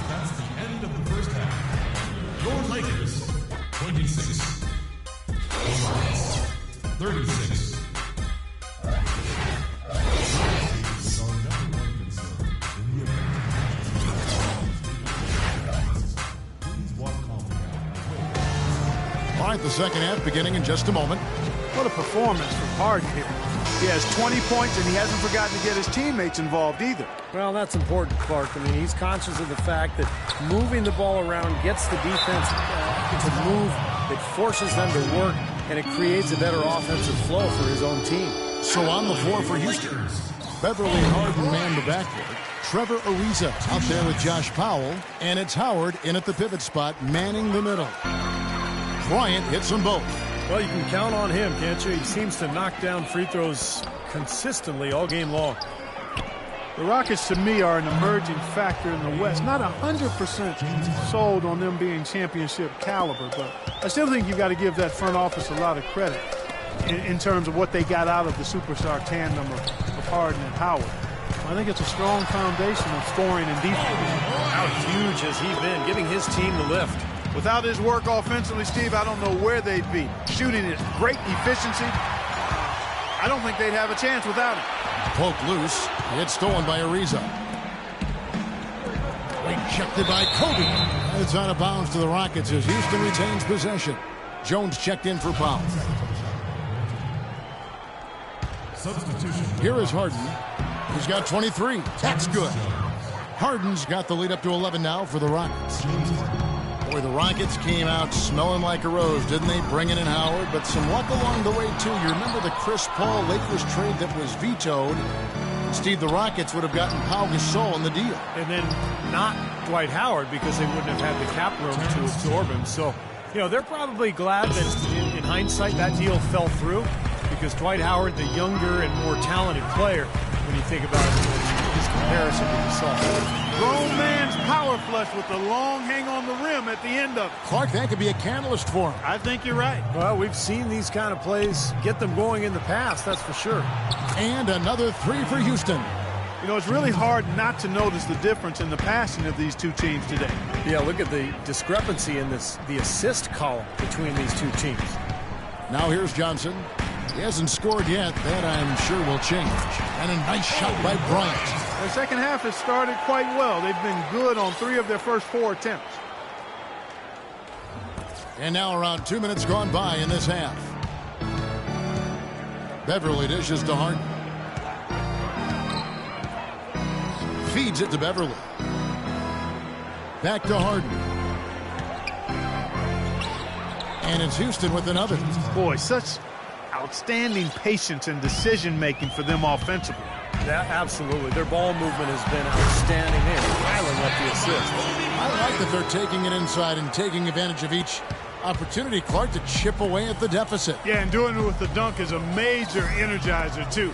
That's the end of the first half. Your Lakers, 26. start the second half beginning in just a moment. What a performance from Harden here. He has 20 points, and he hasn't forgotten to get his teammates involved either. Well, that's important, Clark. I mean, he's conscious of the fact that moving the ball around gets the defense to move. It forces them to work, and it creates a better offensive flow for his own team. So on the floor for Houston, Beverly Harden manned the backcourt. Trevor Ariza out there with Josh Powell, and it's Howard in at the pivot spot, manning the middle. Bryant hits them both. Well, you can count on him, can't you? He seems to knock down free throws consistently all game long. The Rockets, to me, are an emerging factor in the West. Not 100% sold on them being championship caliber, but I still think you've got to give that front office a lot of credit in terms of what they got out of the superstar tandem of Harden and Howard. I think it's a strong foundation of scoring and defense. How huge has he been, giving his team the lift? Without his work offensively, Steve, I don't know where they'd be. Shooting at great efficiency, I don't think they'd have a chance without him. Poked loose. It's stolen by Ariza. Rejected by Kobe. It's out of bounds to the Rockets as Houston retains possession. Jones checked in for Powell. Here is Harden. He's got 23. That's good. Harden's got the lead up to 11 now for the Rockets. Boy, the Rockets came out smelling like a rose, didn't they? Bringing in Howard, but some luck along the way, too. You remember the Chris Paul Lakers trade that was vetoed? Steve, the Rockets would have gotten Pau Gasol in the deal. And then not Dwight Howard because they wouldn't have had the cap room to absorb him. So, you know, they're probably glad that in hindsight that deal fell through because Dwight Howard, the younger and more talented player, when you think about his comparison to Gasol. Grown man's power flush with the long hang on the rim at the end of it. Clark, that could be a catalyst for him. I think you're right. Well, we've seen these kind of plays get them going in the past, that's for sure. And another three for Houston. You know, it's really hard not to notice the difference in the passing of these two teams today. Yeah, look at the discrepancy in the assist column between these two teams. Now here's Johnson. He hasn't scored yet. That, I'm sure, will change. And a nice shot by Bryant. The second half has started quite well. They've been good on 3 of their first 4 attempts. And now around 2 minutes gone by in this half. Beverly dishes to Harden. Feeds it to Beverly. Back to Harden. And it's Houston with another. Boy, such outstanding patience and decision-making for them offensively. Yeah, absolutely. Their ball movement has been outstanding. They are piling up the assist. I like that they're taking it inside and taking advantage of each opportunity, Clark, to chip away at the deficit. Yeah, and doing it with the dunk is a major energizer, too.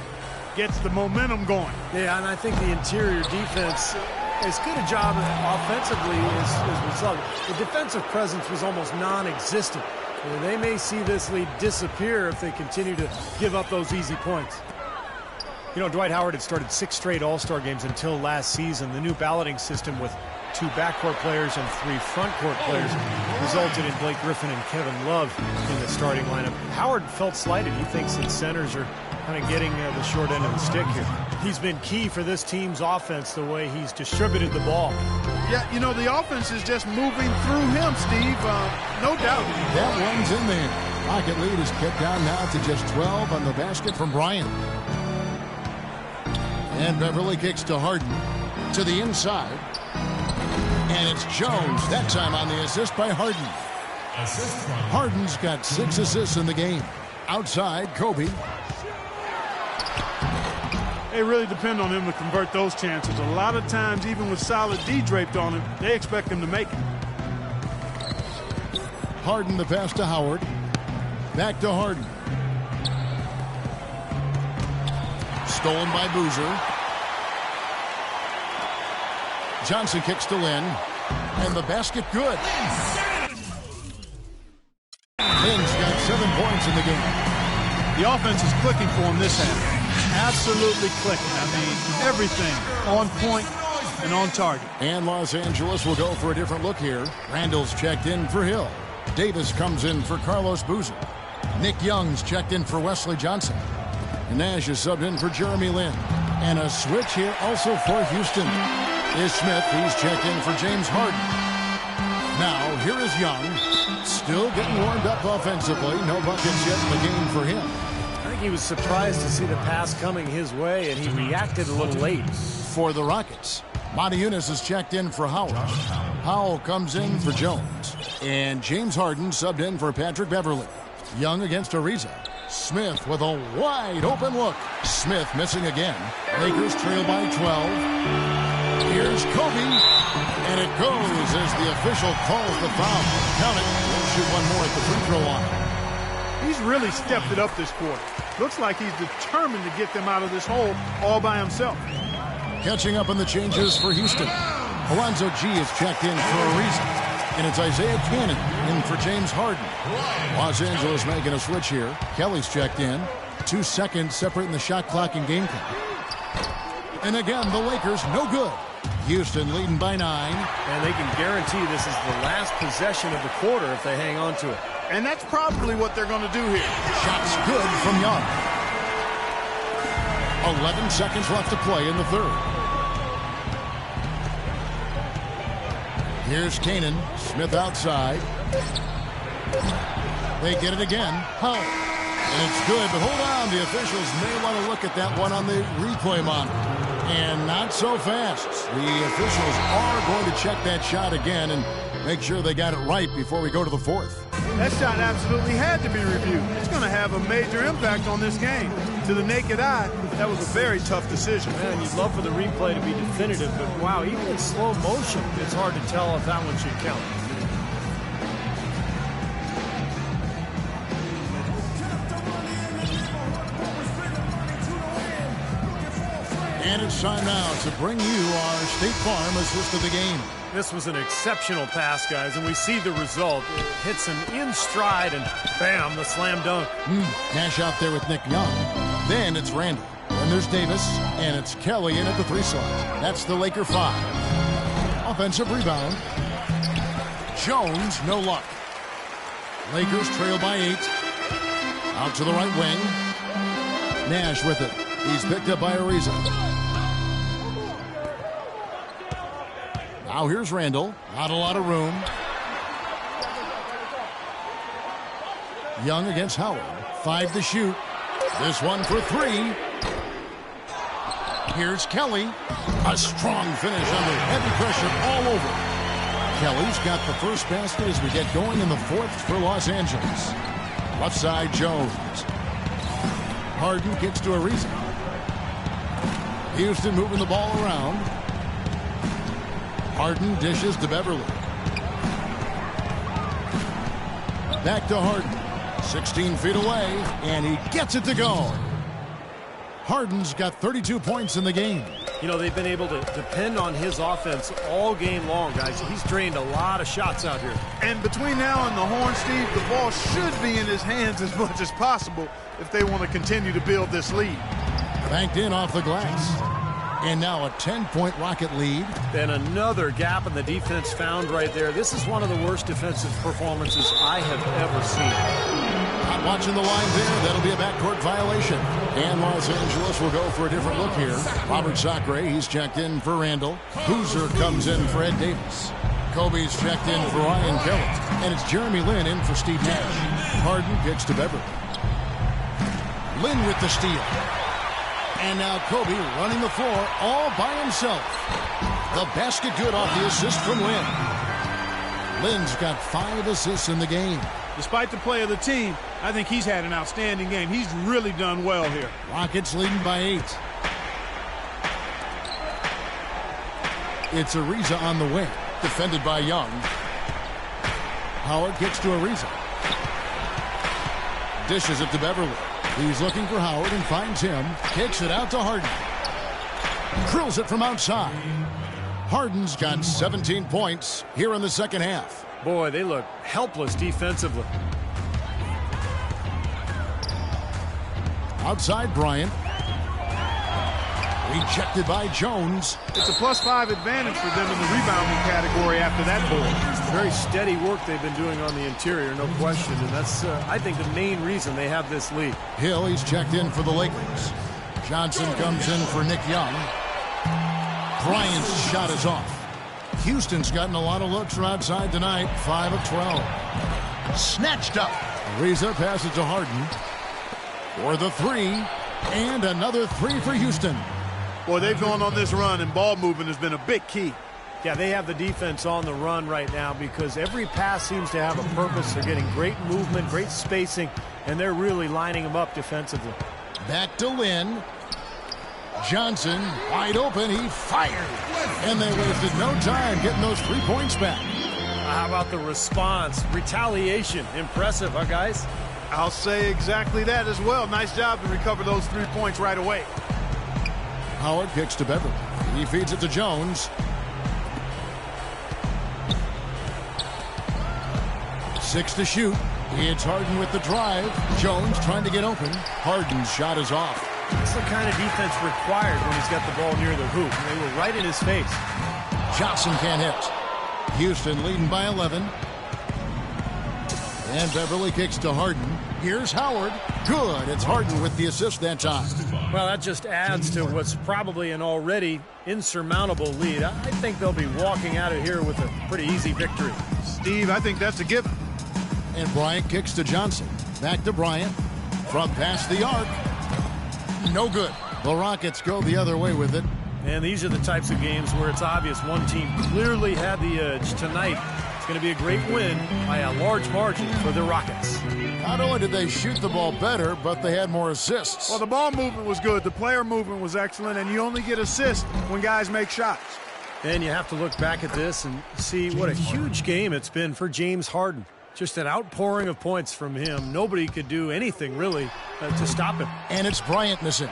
Gets the momentum going. Yeah, and I think the interior defense, as good a job offensively as result. The defensive presence was almost non-existent. They may see this lead disappear if they continue to give up those easy points. You know, Dwight Howard had started 6 straight All-Star games until last season. The new balloting system with 2 backcourt players and 3 frontcourt players resulted in Blake Griffin and Kevin Love in the starting lineup. Howard felt slighted. He thinks that centers are kind of getting the short end of the stick here. He's been key for this team's offense, the way he's distributed the ball. Yeah, you know, the offense is just moving through him, Steve. No doubt. That one's in there. Rocket lead is kept down now to just 12 on the basket from Bryant. And Beverly kicks to Harden to the inside. And it's Jones, that time on the assist by Harden. Harden's got 6 assists in the game. Outside, Kobe. They really depend on him to convert those chances. A lot of times, even with solid D draped on him, they expect him to make it. Harden the pass to Howard. Back to Harden. Stolen by Boozer. Johnson kicks to Lynn. And the basket good. Lynn's got 7 points in the game. The offense is clicking for him this half. Absolutely clicking. I mean, everything on point and on target. And Los Angeles will go for a different look here. Randall's checked in for Hill. Davis comes in for Carlos Boozer. Nick Young's checked in for Wesley Johnson. And Nash is subbed in for Jeremy Lin. And a switch here also for Houston is Smith. He's checked in for James Harden. Now, here is Young. Still getting warmed up offensively. No buckets yet in the game for him. I think he was surprised to see the pass coming his way, and he reacted a little late. For the Rockets, Matajunas is checked in for Howard. Powell comes in for Jones. And James Harden subbed in for Patrick Beverly. Young against Ariza. Smith with a wide open look. Smith missing again. Lakers trail by 12. Here's Kobe. And it goes as the official calls the foul. Count it. We'll shoot one more at the free throw line. He's really stepped it up this quarter. Looks like he's determined to get them out of this hole all by himself. Catching up on the changes for Houston. Alonzo G is checked in for Ariza. And it's Isaiah Cannon in for James Harden. Los Angeles making a switch here. Kelly's checked in. 2 seconds separating the shot clock and game clock. And again, the Lakers no good. Houston leading by 9. And they can guarantee this is the last possession of the quarter if they hang on to it. And that's probably what they're going to do here. Shots good from Young. 11 seconds left to play in the third. Here's Canaan. Smith outside. They get it again. Powell. And it's good, but hold on. The officials may want to look at that one on the replay monitor. And not so fast. The officials are going to check that shot again and make sure they got it right before we go to the fourth. That shot absolutely had to be reviewed. It's going to have a major impact on this game. To the naked eye, that was a very tough decision. Man, you'd love for the replay to be definitive, but wow, even in slow motion, it's hard to tell if that one should count. And it's time now to bring you our State Farm assist of the game. This was an exceptional pass, guys, and we see the result. It hits him in stride, and bam, the slam dunk. Cash out there with Nick Young. Then it's Randall. And there's Davis, and it's Kelly in at the 3 slot. That's the Laker 5. Offensive rebound. Jones, no luck. Lakers trail by 8. Out to the right wing. Nash with it. He's picked up by Ariza. Now here's Randall. Not a lot of room. Young against Howard. 5 to shoot. This one for 3. Here's Kelly. A strong finish under heavy pressure all over. Kelly's got the first basket as we get going in the fourth for Los Angeles. Left side, Jones. Harden kicks to Ariza. Houston moving the ball around. Harden dishes to Beverly. Back to Harden. 16 feet away, and he gets it to go. Harden's got 32 points in the game. You know, they've been able to depend on his offense all game long, guys. He's drained a lot of shots out here. And between now and the horn, Steve, the ball should be in his hands as much as possible if they want to continue to build this lead. Banked in off the glass. And now a 10-point Rocket lead. And another gap in the defense found right there. This is one of the worst defensive performances I have ever seen. Not watching the line there. That'll be a backcourt violation. And Los Angeles will go for a different look here. Robert Sacre, he's checked in for Randall. Boozer comes in for Ed Davis. Kobe's checked in for Ryan Kelly. And it's Jeremy Lin in for Steve Nash. Harden kicks to Beverly. Lin with the steal. And now Kobe running the floor all by himself. The basket good off the assist from Lin. Lin's got 5 assists in the game. Despite the play of the team, I think he's had an outstanding game. He's really done well here. Rockets leading by 8. It's Ariza on the wing. Defended by Young. Howard kicks to Ariza. Dishes it to Beverly. He's looking for Howard and finds him. Kicks it out to Harden. Drills it from outside. Harden's got 17 points here in the second half. Boy, they look helpless defensively. Outside Bryant. Rejected by Jones. It's a +5 advantage for them in the rebounding category after that board. Very steady work they've been doing on the interior, no question. And that's, I think, the main reason they have this lead. Hill, he's checked in for the Lakers. Johnson comes in for Nick Young. Bryant's shot is off. Houston's gotten a lot of looks from outside tonight, 5 of 12. Snatched up. Ariza passes to Harden. For the three. And another three for Houston. Boy, they've gone on this run, and ball movement has been a big key. Yeah, they have the defense on the run right now because every pass seems to have a purpose. They're getting great movement, great spacing, and they're really lining them up defensively. Back to Lynn. Johnson, wide open, he fired. And they wasted no time getting those 3 points back. How about the response? Retaliation. Impressive, huh, guys? I'll say exactly that as well. Nice job to recover those 3 points right away. Howard kicks to Beverly. He feeds it to Jones. 6 to shoot. It's Harden with the drive. Jones trying to get open. Harden's shot is off. That's the kind of defense required when he's got the ball near the hoop. They were right in his face. Johnson can't hit. Houston leading by 11. And Beverly kicks to Harden. Here's Howard. Good. It's Harden with the assist that time. Well, that just adds to what's probably an already insurmountable lead. I think they'll be walking out of here with a pretty easy victory. Steve, I think that's a given. And Bryant kicks to Johnson. Back to Bryant. From past the arc. No good. The Rockets go the other way with it. And these are the types of games where it's obvious one team clearly had the edge. Tonight, it's going to be a great win by a large margin for the Rockets. Not only did they shoot the ball better, but they had more assists. Well, the ball movement was good. The player movement was excellent, and you only get assists when guys make shots. And you have to look back at this and see what a huge game it's been for James Harden. Just an outpouring of points from him. Nobody could do anything, really, to stop him. And it's Bryant missing.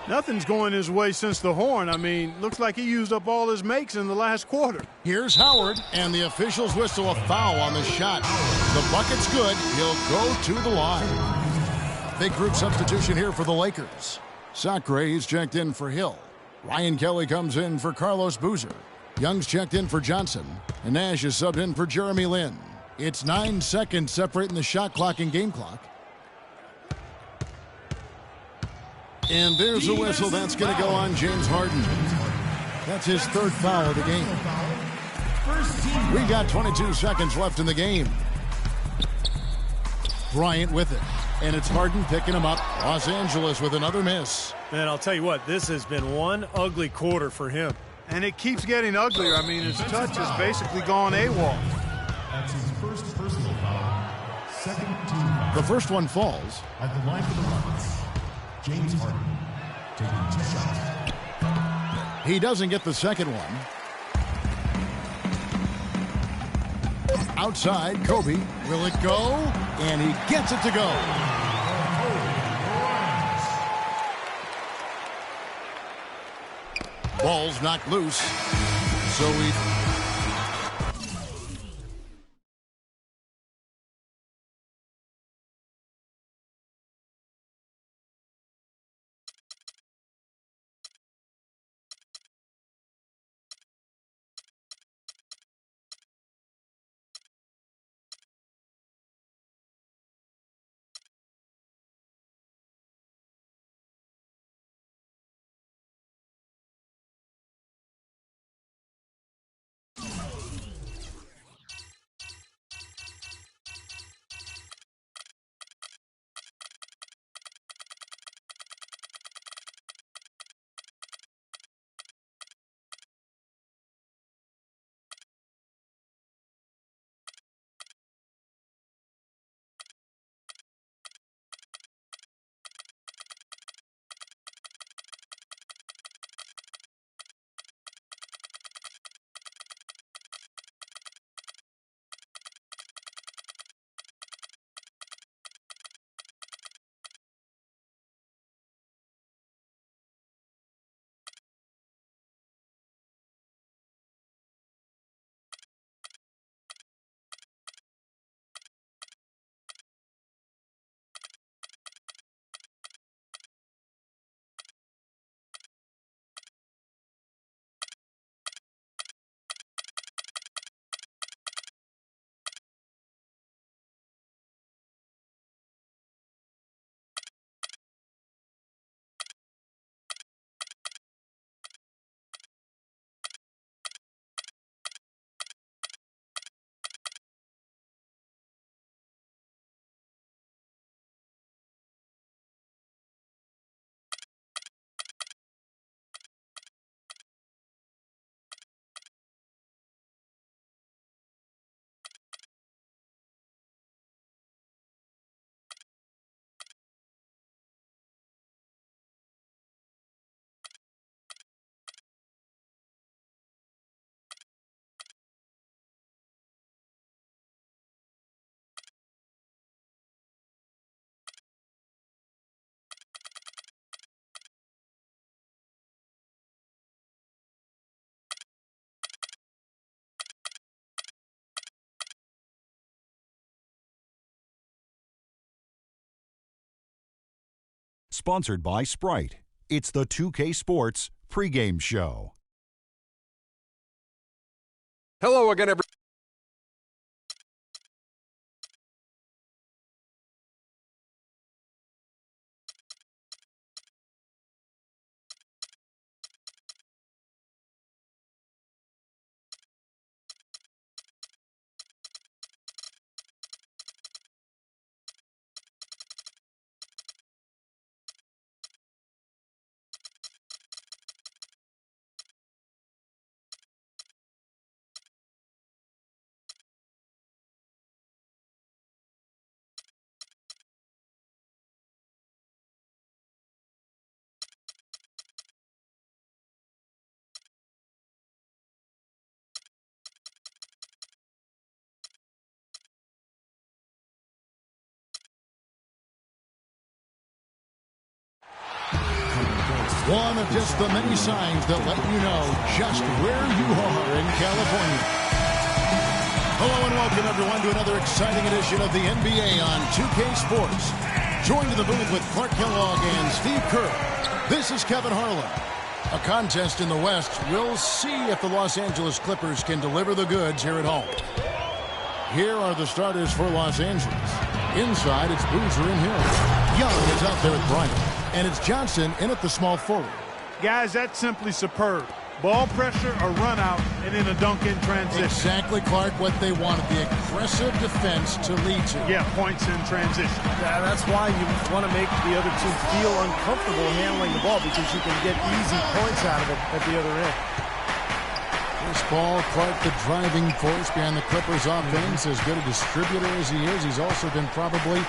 Nothing's going his way since the horn. I mean, looks like he used up all his makes in the last quarter. Here's Howard, and the officials whistle a foul on the shot. The bucket's good. He'll go to the line. Big group substitution here for the Lakers. Sacre is checked in for Hill. Ryan Kelly comes in for Carlos Boozer. Young's checked in for Johnson. And Nash is subbed in for Jeremy Lin. It's 9 seconds separating the shot clock and game clock. And there's a whistle. That's going to go on James Harden. That's his 3rd foul of the game. We got 22 seconds left in the game. Bryant with it. And it's Harden picking him up. Los Angeles with another miss. And I'll tell you what, this has been one ugly quarter for him. And it keeps getting uglier. I mean, his touch has basically gone AWOL. That's his first personal foul. Second team foul. The first one falls. At the line for the Rockets, James Harden taking 2 shots. He doesn't get the second one. Outside, Kobe. Will it go? And he gets it to go. Ball's knocked loose. So we Sponsored by Sprite. It's the 2K Sports pregame show. Hello again, everyone. One of just the many signs that let you know just where you are in California. Hello and welcome everyone to another exciting edition of the NBA on 2K Sports. Joined in the booth with Clark Kellogg and Steve Kerr. This is Kevin Harlan. A contest in the West. We'll see if the Los Angeles Clippers can deliver the goods here at home. Here are the starters for Los Angeles. Inside, it's Boozer and Hill. Young is out there with Bryant. And it's Johnson in at the small forward. Guys, that's simply superb. Ball pressure, a run out, and then a dunk in transition. Exactly, Clark, what they wanted, the aggressive defense to lead to. Yeah, points in transition. Yeah, that's why you want to make the other team feel uncomfortable handling the ball, because you can get easy points out of it at the other end. This ball, Clark, the driving force behind the Clippers offense. As good a distributor as he is, he's also been probably,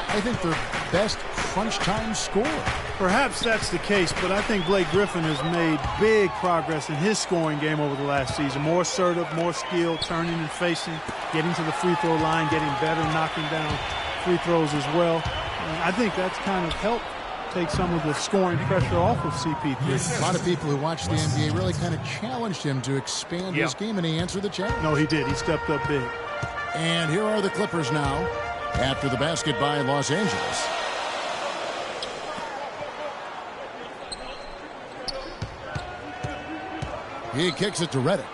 I think, their best crunch time scorer. Perhaps that's the case, but I think Blake Griffin has made big progress in his scoring game over the last season. More assertive, more skilled, turning and facing, getting to the free throw line, getting better, knocking down free throws as well. And I think that's kind of helped take some of the scoring pressure off of CP3. A lot of people who watch the NBA really kind of challenged him to expand his game, and he answered the challenge. No, he did. He stepped up big. And here are the Clippers now, after the basket by Los Angeles. He kicks it to Redick.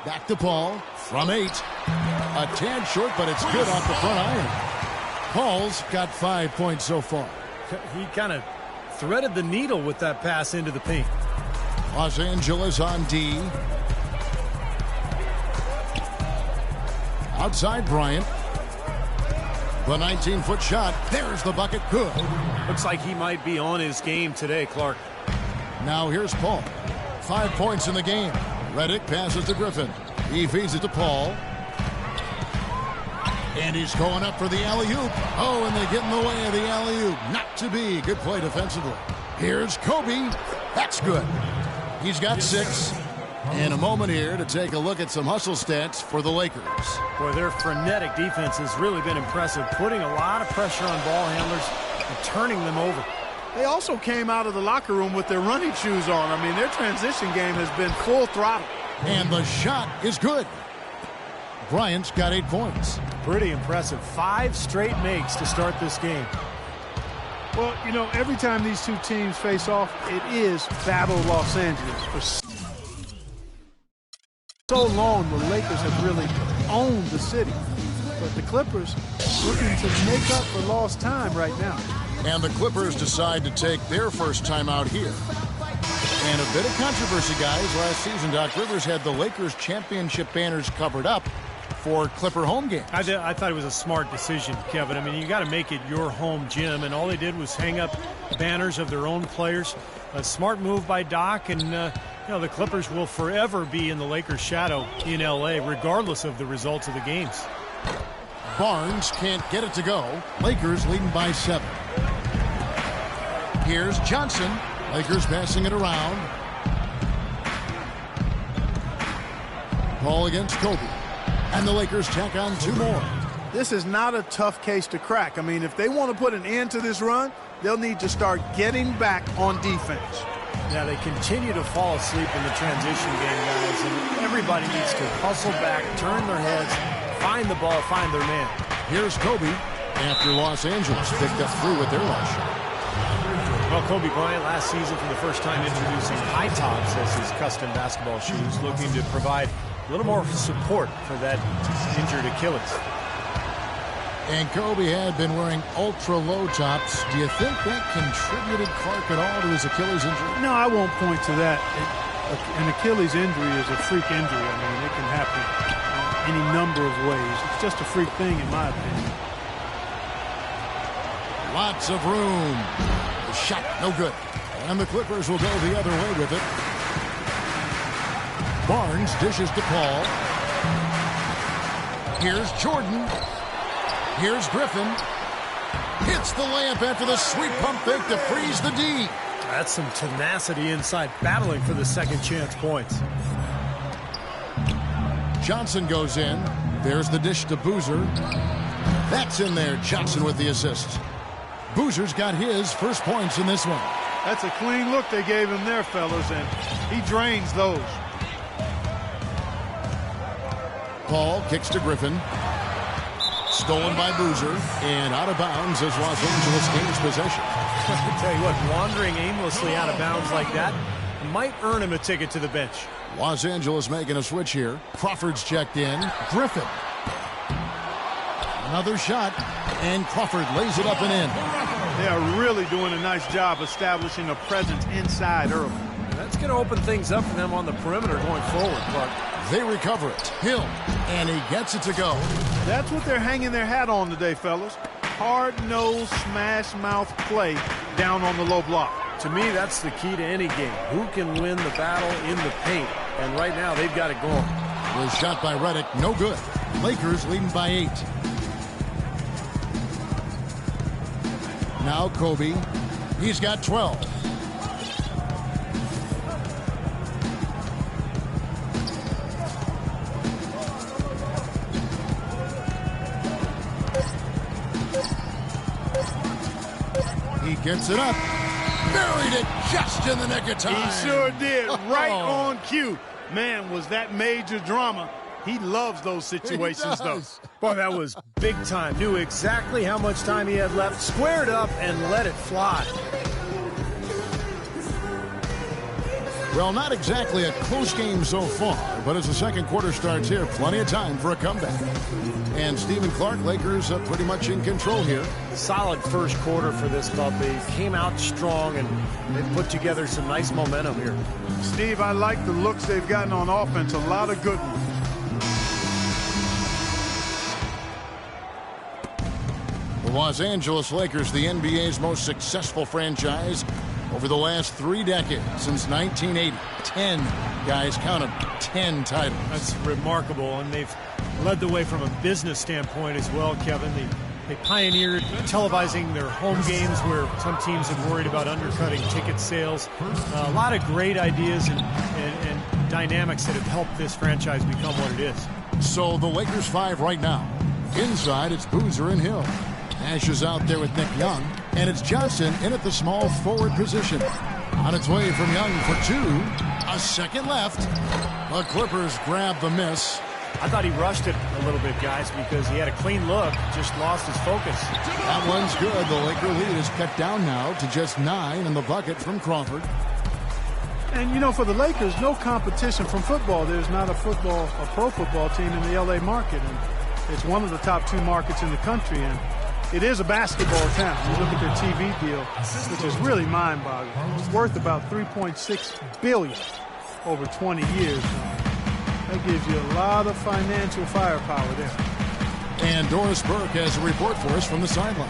Back to Paul from 8. A tad short, but it's good off the front iron. Paul's got 5 points so far. He kind of threaded the needle with that pass into the paint. Los Angeles on D. Outside Bryant. The 19-foot shot. There's the bucket. Good. Looks like he might be on his game today, Clark. Now here's Paul. 5 points in the game. Redick passes to Griffin. He feeds it to Paul. And he's going up for the alley-oop. Oh, and they get in the way of the alley-oop. Not to be. Good play defensively. Here's Kobe. That's good. He's got 6. And a moment here to take a look at some hustle stats for the Lakers. Boy, their frenetic defense has really been impressive, putting a lot of pressure on ball handlers and turning them over. They also came out of the locker room with their running shoes on. I mean, their transition game has been full throttle. And the shot is good. Bryant's got 8 points. Pretty impressive. 5 straight makes to start this game. Well, you know, every time these two teams face off, it is Battle Los Angeles. For so long, the Lakers have really owned the city. But the Clippers looking to make up for lost time right now. And the Clippers decide to take their first time out here. And a bit of controversy, guys. Last season, Doc Rivers had the Lakers championship banners covered up for Clipper home games. I thought it was a smart decision, Kevin. I mean, you got to make it your home gym, and all they did was hang up banners of their own players. A smart move by Doc, and you know, the Clippers will forever be in the Lakers' shadow in L.A., regardless of the results of the games. Barnes can't get it to go. Lakers leading by 7. Here's Johnson. Lakers passing it around. Ball against Kobe. And the Lakers tack on 2 more. This is not a tough case to crack. I mean, if they want to put an end to this run, they'll need to start getting back on defense. Yeah, they continue to fall asleep in the transition game, guys, and everybody needs to hustle back, turn their heads, find the ball, find their man. Here's Kobe after Los Angeles picked up through with their last shot. Well, Kobe Bryant last season for the first time introducing high tops as his custom basketball shoes, looking to provide a little more support for that injured Achilles. And Kobe had been wearing ultra-low tops. Do you think that contributed, Clark, at all to his Achilles injury? No, I won't point to that. An Achilles injury is a freak injury. I mean, it can happen any number of ways. It's just a freak thing, in my opinion. Lots of room. The shot, no good. And the Clippers will go the other way with it. Barnes dishes to Paul. Here's Jordan. Here's Griffin. Hits the layup after the sweet pump fake to freeze the D. That's some tenacity inside, battling for the second chance points. Johnson goes in. There's the dish to Boozer. That's in there. Johnson with the assist. Boozer's got his first points in this one. That's a clean look they gave him there, fellas, and he drains those. Paul kicks to Griffin. Stolen by Boozer and out of bounds as Los Angeles gains possession. I tell you what, wandering aimlessly out of bounds like that might earn him a ticket to the bench. Los Angeles making a switch here. Crawford's checked in. Griffin. Another shot, and Crawford lays it up and in. They are really doing a nice job establishing a presence inside early. That's going to open things up for them on the perimeter going forward, Clark. They recover it. Hill, and he gets it to go. That's what they're hanging their hat on today, fellas. Hard-nosed, smash-mouth play down on the low block. To me, that's the key to any game. Who can win the battle in the paint? And right now, they've got it going. Was shot by Redick, no good. Lakers leading by 8. Now Kobe. He's got 12. He gets it up. Buried it just in the nick of time. He sure did. Right on cue. Man, was that major drama. He loves those situations, though. Boy, that was big time. Knew exactly how much time he had left. Squared up and let it fly. Well, not exactly a close game so far, but as the second quarter starts here, plenty of time for a comeback. And Stephen Clark, Lakers pretty much in control here. Solid first quarter for this club. They came out strong, and they put together some nice momentum here. Steve, I like the looks they've gotten on offense. A lot of good ones. The Los Angeles Lakers, the NBA's most successful franchise over the last 3 decades, since 1980. 10, guys, count them, 10 titles. That's remarkable, and they've led the way from a business standpoint as well, Kevin. They pioneered televising their home games where some teams had worried about undercutting ticket sales. A lot of great ideas and dynamics that have helped this franchise become what it is. So the Lakers 5 right now. Inside, it's Boozer and Hill. Nash is out there with Nick Young, and it's Johnson in at the small forward position. On its way from Young for 2. A second left. The Clippers grab the miss. I thought he rushed it a little bit, guys, because he had a clean look, just lost his focus. That one's good. The Laker lead is cut down now to just 9 in the bucket from Crawford. And, you know, for the Lakers, no competition from football. There's not a pro football team in the L.A. market. And it's one of the top 2 markets in the country. And it is a basketball town. You look at their TV deal, which is really mind-boggling. It's worth about $3.6 billion over 20 years. That gives you a lot of financial firepower there. And Doris Burke has a report for us from the sideline.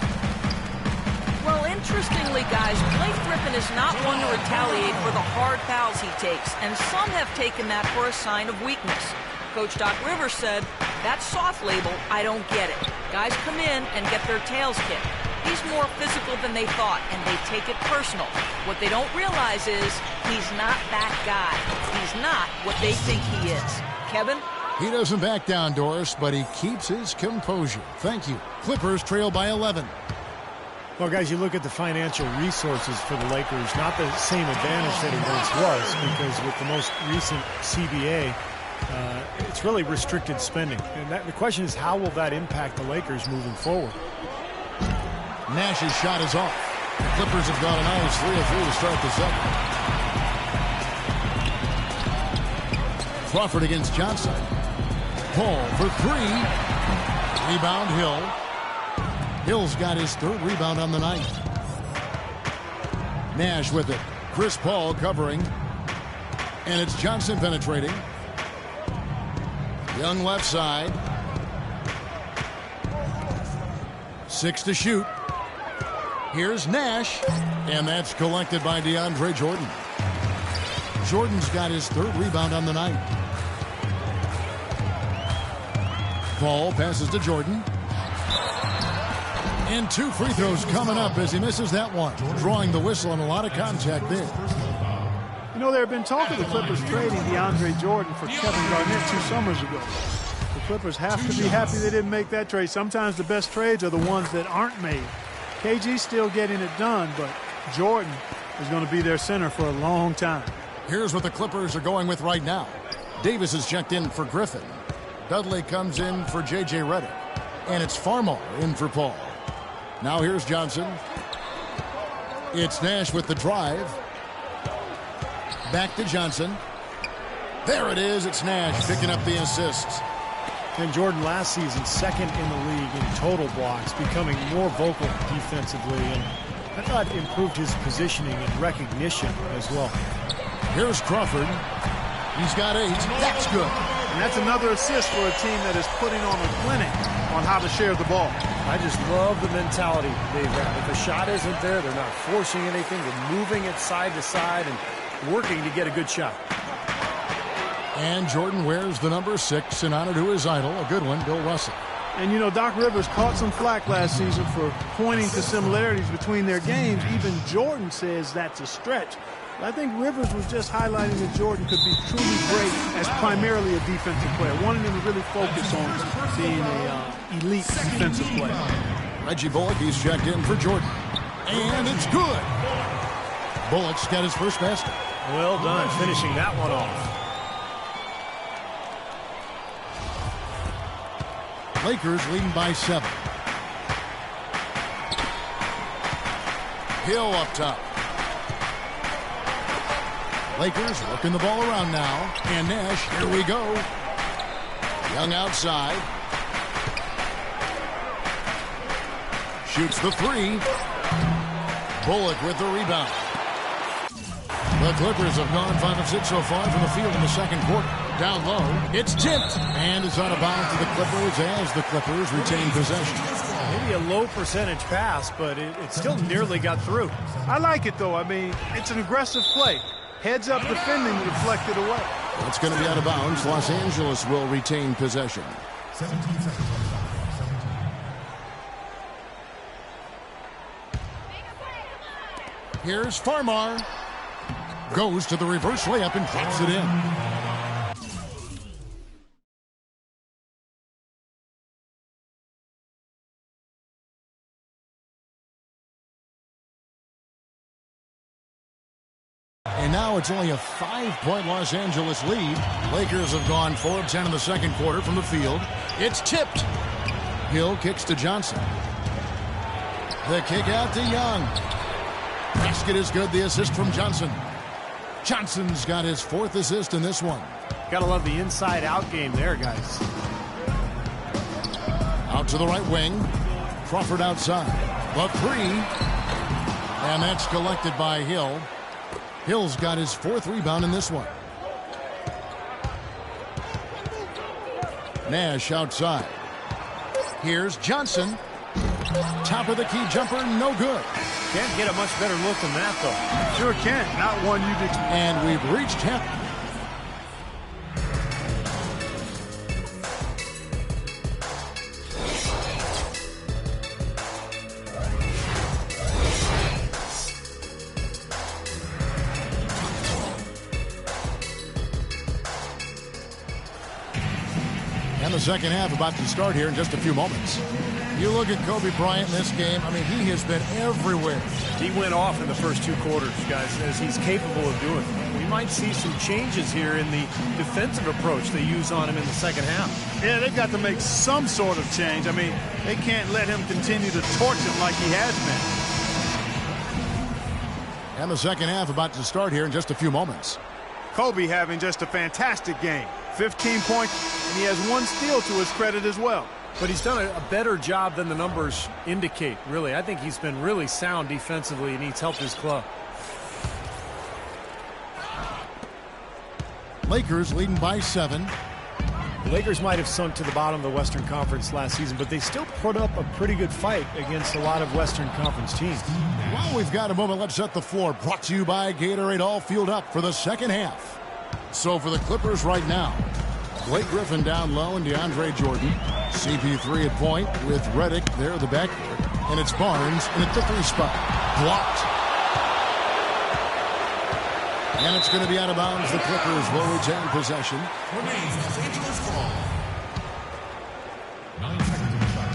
Well, interestingly, guys, Blake Griffin is not one to retaliate for the hard fouls he takes, and some have taken that for a sign of weakness. Coach Doc Rivers said, that soft label, I don't get it. Guys come in and get their tails kicked. He's more physical than they thought, and they take it personal. What they don't realize is he's not that guy. He's not what they think he is. Kevin? He doesn't back down, Doris, but he keeps his composure. Thank you. Clippers trail by 11. Well, guys, you look at the financial resources for the Lakers, not the same advantage that it once was, because with the most recent CBA, it's really restricted spending. And the question is, how will that impact the Lakers moving forward? Nash's shot is off. The Clippers have gone a nice 3 of 3 to start the second. Crawford against Johnson. Paul for 3. Rebound Hill. Hill's got his 3rd rebound on the night. Nash with it. Chris Paul covering. And it's Johnson penetrating. Young left side. 6 to shoot. Here's Nash. And that's collected by DeAndre Jordan. Jordan's got his 3rd rebound on the night. Paul passes to Jordan. And 2 free throws coming up as he misses that one. Drawing the whistle and a lot of contact there. You know, there have been talk of the Clippers trading DeAndre Jordan for Kevin Garnett 2 summers ago. The Clippers have to be happy they didn't make that trade. Sometimes the best trades are the ones that aren't made. KG's still getting it done, but Jordan is going to be their center for a long time. Here's what the Clippers are going with right now. Davis is checked in for Griffin. Dudley comes in for J.J. Redick. And it's Farmar in for Paul. Now here's Johnson. It's Nash with the drive. Back to Johnson. There it is. It's Nash picking up the assists. And Jordan last season, 2nd in the league in total blocks, becoming more vocal defensively. And I thought improved his positioning and recognition as well. Here's Crawford. He's got 8. That's good. And that's another assist for a team that is putting on a clinic on how to share the ball. I just love the mentality they've got. If a shot isn't there, they're not forcing anything. They're moving it side to side and working to get a good shot. And Jordan wears the number 6 in honor to his idol, a good one, Bill Russell. And, you know, Doc Rivers caught some flack last season for pointing to similarities between their games. Even Jordan says that's a stretch. But I think Rivers was just highlighting that Jordan could be truly great as primarily a defensive player. Wanted him to really focus on being an elite defensive player. Reggie Bullock, he's checked in for Jordan. And it's good. Bullock's got his first basket. Well done, finishing that one off. Lakers leading by 7. Hill up top. Lakers working the ball around now. And Nash, here we go. Young outside. Shoots the 3. Bullock with the rebound. The Clippers have gone 5 of 6 so far from the field in the second quarter. Down low, it's tipped. And it's out of bounds to the Clippers as the Clippers retain possession. Maybe a low percentage pass, but it still nearly got through. I like it, though. I mean, it's an aggressive play. Heads up defending, deflected away. It's going to be out of bounds. Los Angeles will retain possession. 17 seconds on the clock. 17. Here's Farmar. Goes to the reverse layup and drops it in. And now it's only a 5-point Los Angeles lead. Lakers have gone 4 of 10 in the second quarter from the field. It's tipped. Hill kicks to Johnson. The kick out to Young. Basket is good. The assist from Johnson. Johnson's got his 4th assist in this one. Gotta love the inside-out game there, guys. Out to the right wing. Crawford outside. The 3. And that's collected by Hill. Hill's got his 4th rebound in this one. Nash outside. Here's Johnson. Top of the key jumper, no good. Can't get a much better look than that, though. Sure can't. Not one you'd expect. And we've reached half. And the second half about to start here in just a few moments. You look at Kobe Bryant in this game, I mean, he has been everywhere. He went off in the first 2 quarters, guys, as he's capable of doing. We might see some changes here in the defensive approach they use on him in the second half. Yeah, they've got to make some sort of change. I mean, they can't let him continue to torch him like he has been. And the second half about to start here in just a few moments. Kobe having just a fantastic game. 15 points, and he has 1 steal to his credit as well. But he's done a better job than the numbers indicate, really. I think he's been really sound defensively, and he's helped his club. Lakers leading by 7. The Lakers might have sunk to the bottom of the Western Conference last season, but they still put up a pretty good fight against a lot of Western Conference teams. Well, we've got a moment. Let's set the floor. Brought to you by Gatorade. All fueled up for the second half. So for the Clippers right now, Blake Griffin down low and DeAndre Jordan. CP3 at point with Redick there at the backcourt. And it's Barnes in at the 3 spot. Blocked. And it's going to be out of bounds. The Clippers will retain possession. Remains Los Angeles ball. 9 seconds in the shot.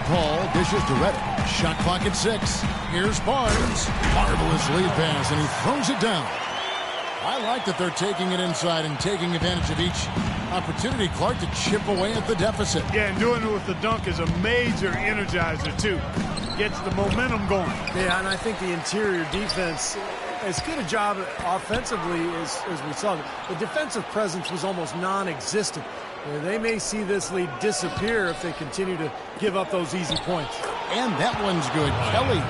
Paul dishes to Redick. Shot clock at 6. Here's Barnes. Marvelous lead pass, and he throws it down. I like that they're taking it inside and taking advantage of each opportunity, Clark, to chip away at the deficit. Yeah, and doing it with the dunk is a major energizer, too. Gets the momentum going. Yeah, and I think the interior defense, as good a job offensively as we saw. The defensive presence was almost non-existent. They may see this lead disappear if they continue to give up those easy points. And that one's good. Kelly.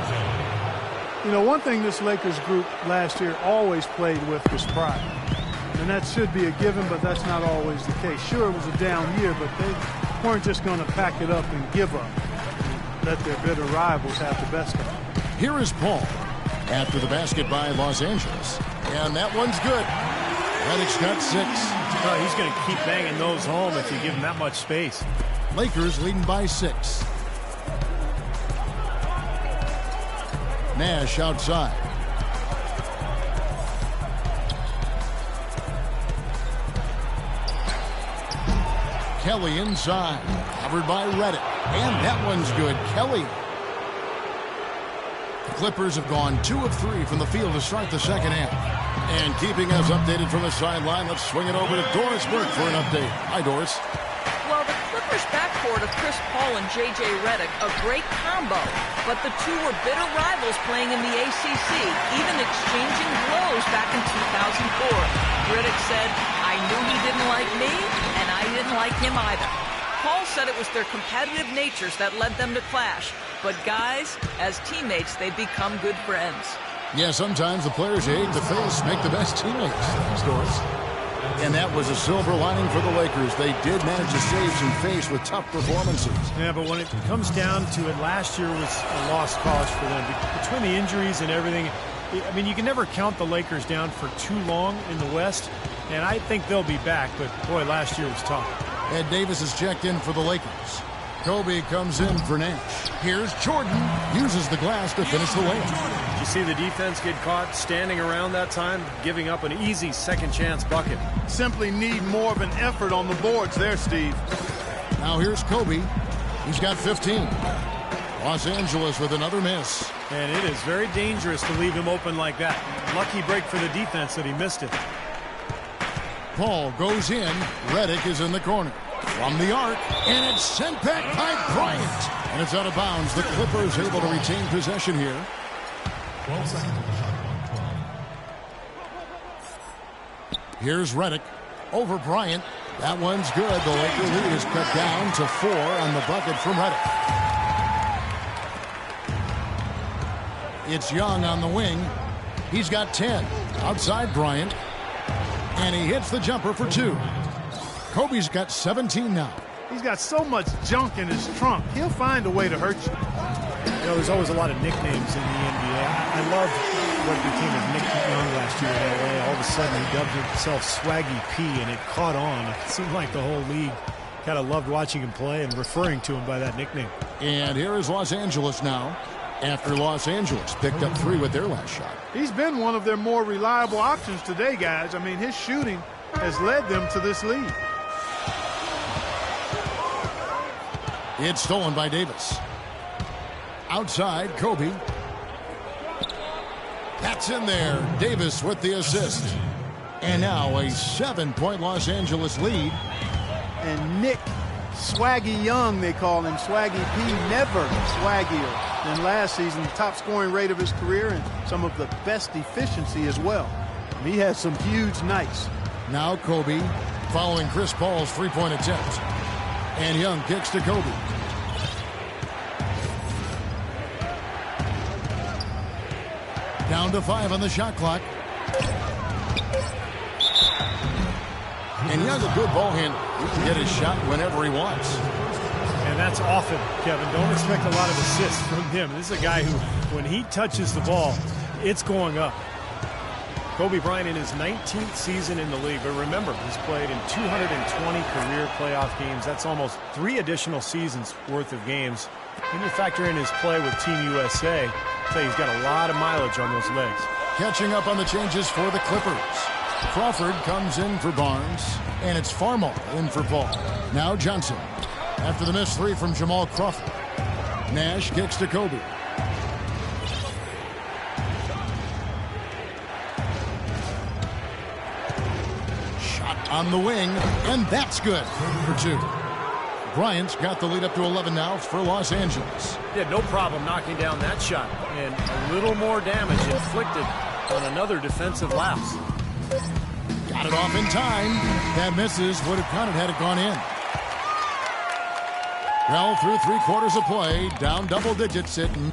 You know, one thing this Lakers group last year always played with was pride. And that should be a given, but that's not always the case. Sure, it was a down year, but they weren't just going to pack it up and give up. Let their bitter rivals have the best of it. Here is Paul after the basket by Los Angeles. And that one's good. Redick's got 6. Oh, he's going to keep banging those home if you give him that much space. Lakers leading by 6. Nash outside. Kelly inside. Covered by Redick. And that one's good. Kelly. The Clippers have gone 2 of 3 from the field to start the second half. And keeping us updated from the sideline, let's swing it over to Doris Burke for an update. Hi, Doris. Well, the Clippers backcourt of Chris Paul and J.J. Redick, a great combo. But the two were bitter rivals playing in the ACC, even exchanging blows back in 2004. Redick said, "I knew he didn't like me, and I didn't like him either." Paul said it was their competitive natures that led them to clash. But guys, as teammates, they become good friends. Yeah, sometimes the players you hate to face make the best teammates. Thanks, Doris. And that was a silver lining for the Lakers. They did manage to save some face with tough performances. Yeah, but when it comes down to it, last year was a lost cause for them. Between the injuries and everything, I mean, you can never count the Lakers down for too long in the West, and I think they'll be back, but boy, last year was tough. Ed Davis is checked in for the Lakers. Kobe comes in for Nash. Here's Jordan. Uses the glass to finish the layup. Did you see the defense get caught standing around that time, giving up an easy second chance bucket? Simply need more of an effort on the boards there, Steve. Now here's Kobe. He's got 15. Los Angeles with another miss. And it is very dangerous to leave him open like that. Lucky break for the defense that he missed it. Paul goes in. Redick is in the corner. From the arc, and it's sent back by Bryant. And it's out of bounds. The Clippers able to retain possession here. 12 seconds on the shot clock. 12. Here's Redick over Bryant. That one's good. The Laker lead is cut down to 4 on the bucket from Redick. It's Young on the wing. He's got 10. Outside Bryant. And he hits the jumper for 2. Kobe's got 17 now. He's got so much junk in his trunk. He'll find a way to hurt you. You know, there's always a lot of nicknames in the NBA. I loved what became of Nick Young last year in LA. All of a sudden, he dubbed himself Swaggy P, and it caught on. It seemed like the whole league kind of loved watching him play and referring to him by that nickname. And here is Los Angeles now, after Los Angeles picked up 3 with their last shot. He's been one of their more reliable options today, guys. I mean, his shooting has led them to this lead. It's stolen by Davis. Outside, Kobe. That's in there. Davis with the assist. And now a 7-point Los Angeles lead. And Nick Swaggy Young, they call him. Swaggy P, never swaggier than last season. The top scoring rate of his career and some of the best efficiency as well. He has some huge nights. Now Kobe following Chris Paul's three-point attempt. And Young kicks to Kobe. Down to 5 on the shot clock. And Young's a good ball handler. He can get his shot whenever he wants. And that's often, Kevin. Don't expect a lot of assists from him. This is a guy who, when he touches the ball, it's going up. Kobe Bryant in his 19th season in the league. But remember, he's played in 220 career playoff games. That's almost 3 additional seasons worth of games. When you factor in his play with Team USA, I'll tell you, he's got a lot of mileage on those legs. Catching up on the changes for the Clippers. Crawford comes in for Barnes, and it's Farmar in for Paul. Now Johnson. After the missed 3 from Jamal Crawford. Nash kicks to Kobe. Shot on the wing, and that's good for 2. Bryant's got the lead up to 11 now for Los Angeles. He had no problem knocking down that shot, and a little more damage inflicted on another defensive lapse. Got it off in time. That misses. Would have counted had it gone in. Well, through 3 quarters of play, down double digits sitting.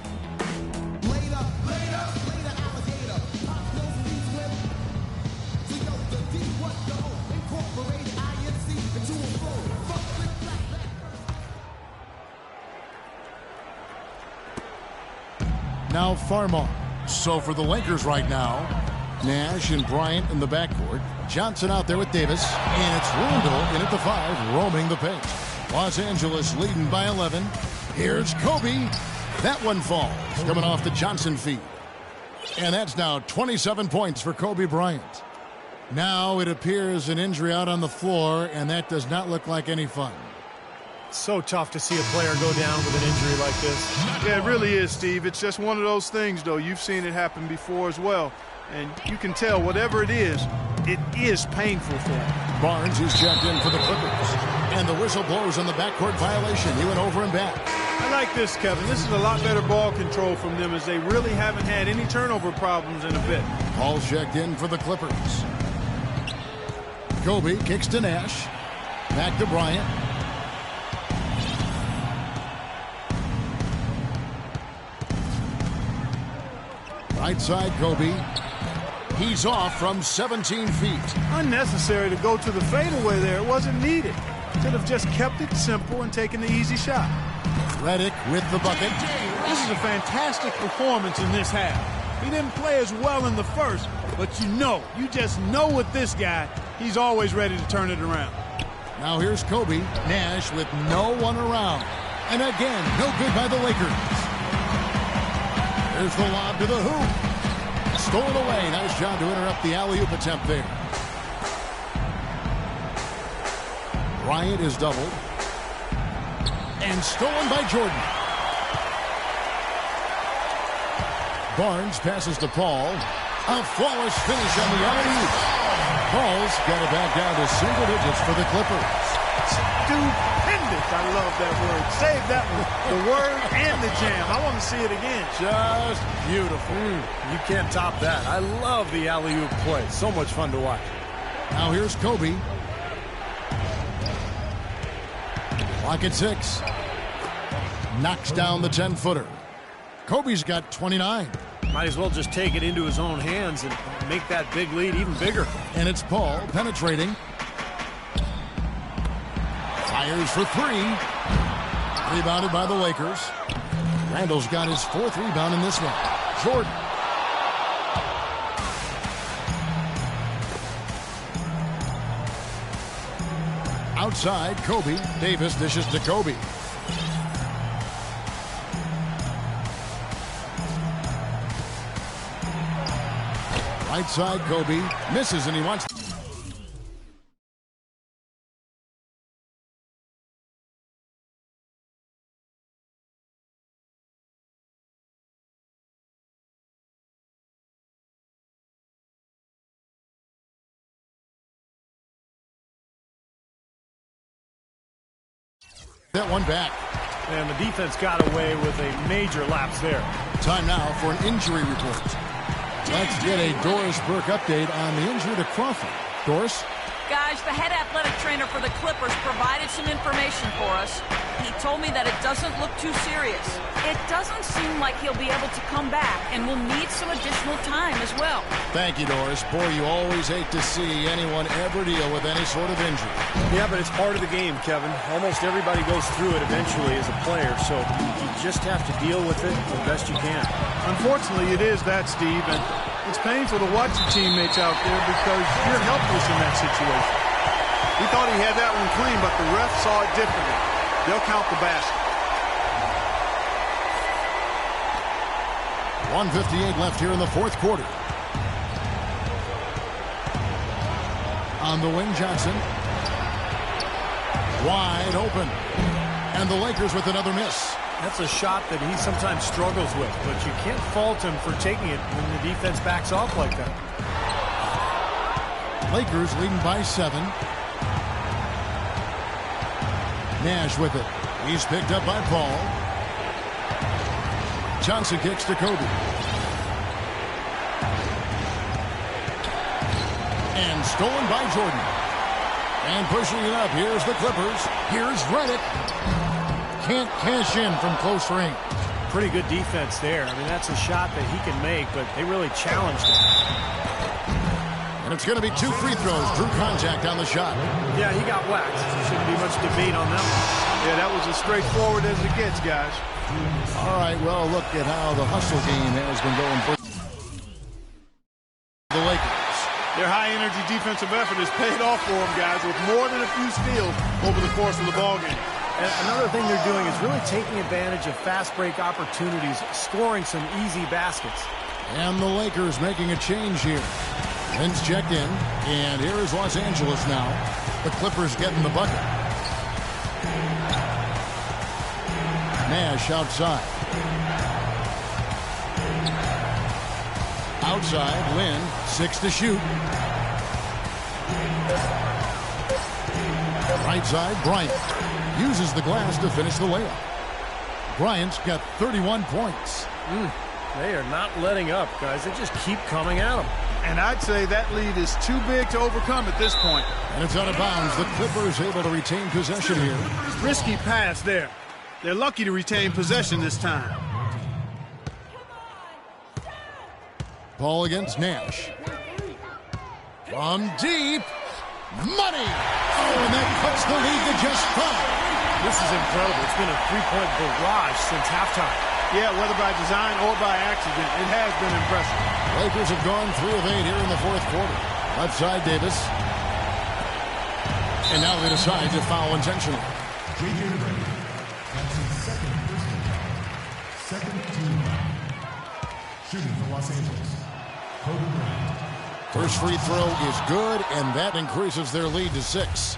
Now Farmar. So for the Lakers right now, Nash and Bryant in the backcourt. Johnson out there with Davis. And it's Randle in at the 5, roaming the paint. Los Angeles leading by 11. Here's Kobe. That one falls, coming off the Johnson feed. And that's now 27 points for Kobe Bryant. Now it appears an injury out on the floor, and that does not look like any fun. So tough to see a player go down with an injury like this. Yeah, it really is, Steve. It's just one of those things, though. You've seen it happen before as well. And you can tell whatever it is painful for him. Barnes is checked in for the Clippers. And the whistle blows on the backcourt violation. He went over and back. I like this, Kevin. This is a lot better ball control from them as they really haven't had any turnover problems in a bit. Paul's checked in for the Clippers. Kobe kicks to Nash. Back to Bryant. Right side, Kobe. He's off from 17 feet. Unnecessary to go to the fadeaway there. It wasn't needed. Should have just kept it simple and taken the easy shot. Redick with the bucket. This is a fantastic performance in this half. He didn't play as well in the first, but you just know with this guy, he's always ready to turn it around. Now here's Kobe. Nash with no one around. And again, no good by the Lakers. Here's the lob to the hoop. Stolen away. Nice job to interrupt the alley-oop attempt there. Bryant is doubled. And stolen by Jordan. Barnes passes to Paul. A flawless finish on the alley-oop. Paul's got it back down to single digits for the Clippers. Stupendous. I love that word. Save that one. The word and the jam. I want to see it again. Just beautiful. You can't top that. I love the alley-oop play. So much fun to watch. Now here's Kobe. Clock at 6. Knocks down the 10-footer. Kobe's got 29. Might as well just take it into his own hands and make that big lead even bigger. And it's Paul penetrating. Fires for 3. Rebounded by the Lakers. Randall's got his 4th rebound in this one. Jordan. Outside, Kobe. Davis dishes to Kobe. Right side, Kobe. Misses, and he wants... That one back. And the defense got away with a major lapse there. Time now for an injury report. Let's get a Doris Burke update on the injury to Crawford. Doris? Guys, the head athletic trainer for the Clippers provided some information for us. He told me that it doesn't look too serious. It doesn't seem like he'll be able to come back, and will need some additional time as well. Thank you, Doris. Boy, you always hate to see anyone ever deal with any sort of injury. Yeah, but it's part of the game, Kevin. Almost everybody goes through it eventually as a player, so you just have to deal with it the best you can. Unfortunately, it is that, Steve, and it's painful to watch your teammates out there because you're helpless in that situation. He thought he had that one clean, but the ref saw it differently. They'll count the basket. 1:58 left here in the fourth quarter. On the wing, Johnson. Wide open. And the Lakers with another miss. That's a shot that he sometimes struggles with, but you can't fault him for taking it when the defense backs off like that. Lakers leading by 7. Nash with it. He's picked up by Paul. Johnson kicks to Kobe. And stolen by Jordan. And pushing it up. Here's the Clippers. Here's Reddick. Can't cash in from close range. Pretty good defense there. I mean, that's a shot that he can make, but they really challenged him. And it's going to be 2 free throws. Drew contact on the shot. Yeah, he got whacked. Shouldn't be much debate on that one. Yeah, that was as straightforward as it gets, guys. All right, well, look at how the hustle game has been going for the Lakers. Their high-energy defensive effort has paid off for them, guys, with more than a few steals over the course of the ballgame. And another thing they're doing is really taking advantage of fast break opportunities, scoring some easy baskets. And the Lakers making a change here. Lynn's checked in, and here is Los Angeles now. The Clippers getting the bucket. Nash outside. Outside, Lynn, 6 to shoot. Right side, Bryant. Uses the glass to finish the layup. Bryant's got 31 points. They are not letting up, guys. They just keep coming at them. And I'd say that lead is too big to overcome at this point. And it's out of bounds. The Clippers able to retain possession here. Risky pass there. They're lucky to retain possession this time. Ball against Nash. From deep. Money! Oh, and that puts the lead to just 5. This is incredible. It's been a three-point barrage since halftime. Yeah, whether by design or by accident, it has been impressive. Lakers have gone 3 of 8 here in the fourth quarter. Left side, Davis. And now they decide to foul intentionally. J.J. Redick. That's his second team. Shooting for Los Angeles. Kobe Bryant. First free throw is good, and that increases their lead to 6.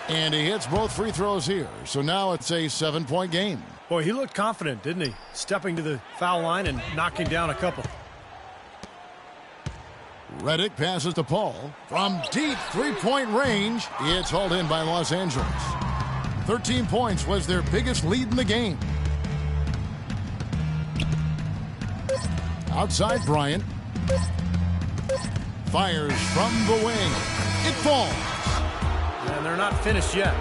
And he hits both free throws here. So now it's a 7-point game. Boy, he looked confident, didn't he? Stepping to the foul line and knocking down a couple. Reddick passes to Paul. From deep 3-point range, it's hauled in by Los Angeles. 13 points was their biggest lead in the game. Outside, Bryant. Fires from the wing. It falls. And they're not finished yet.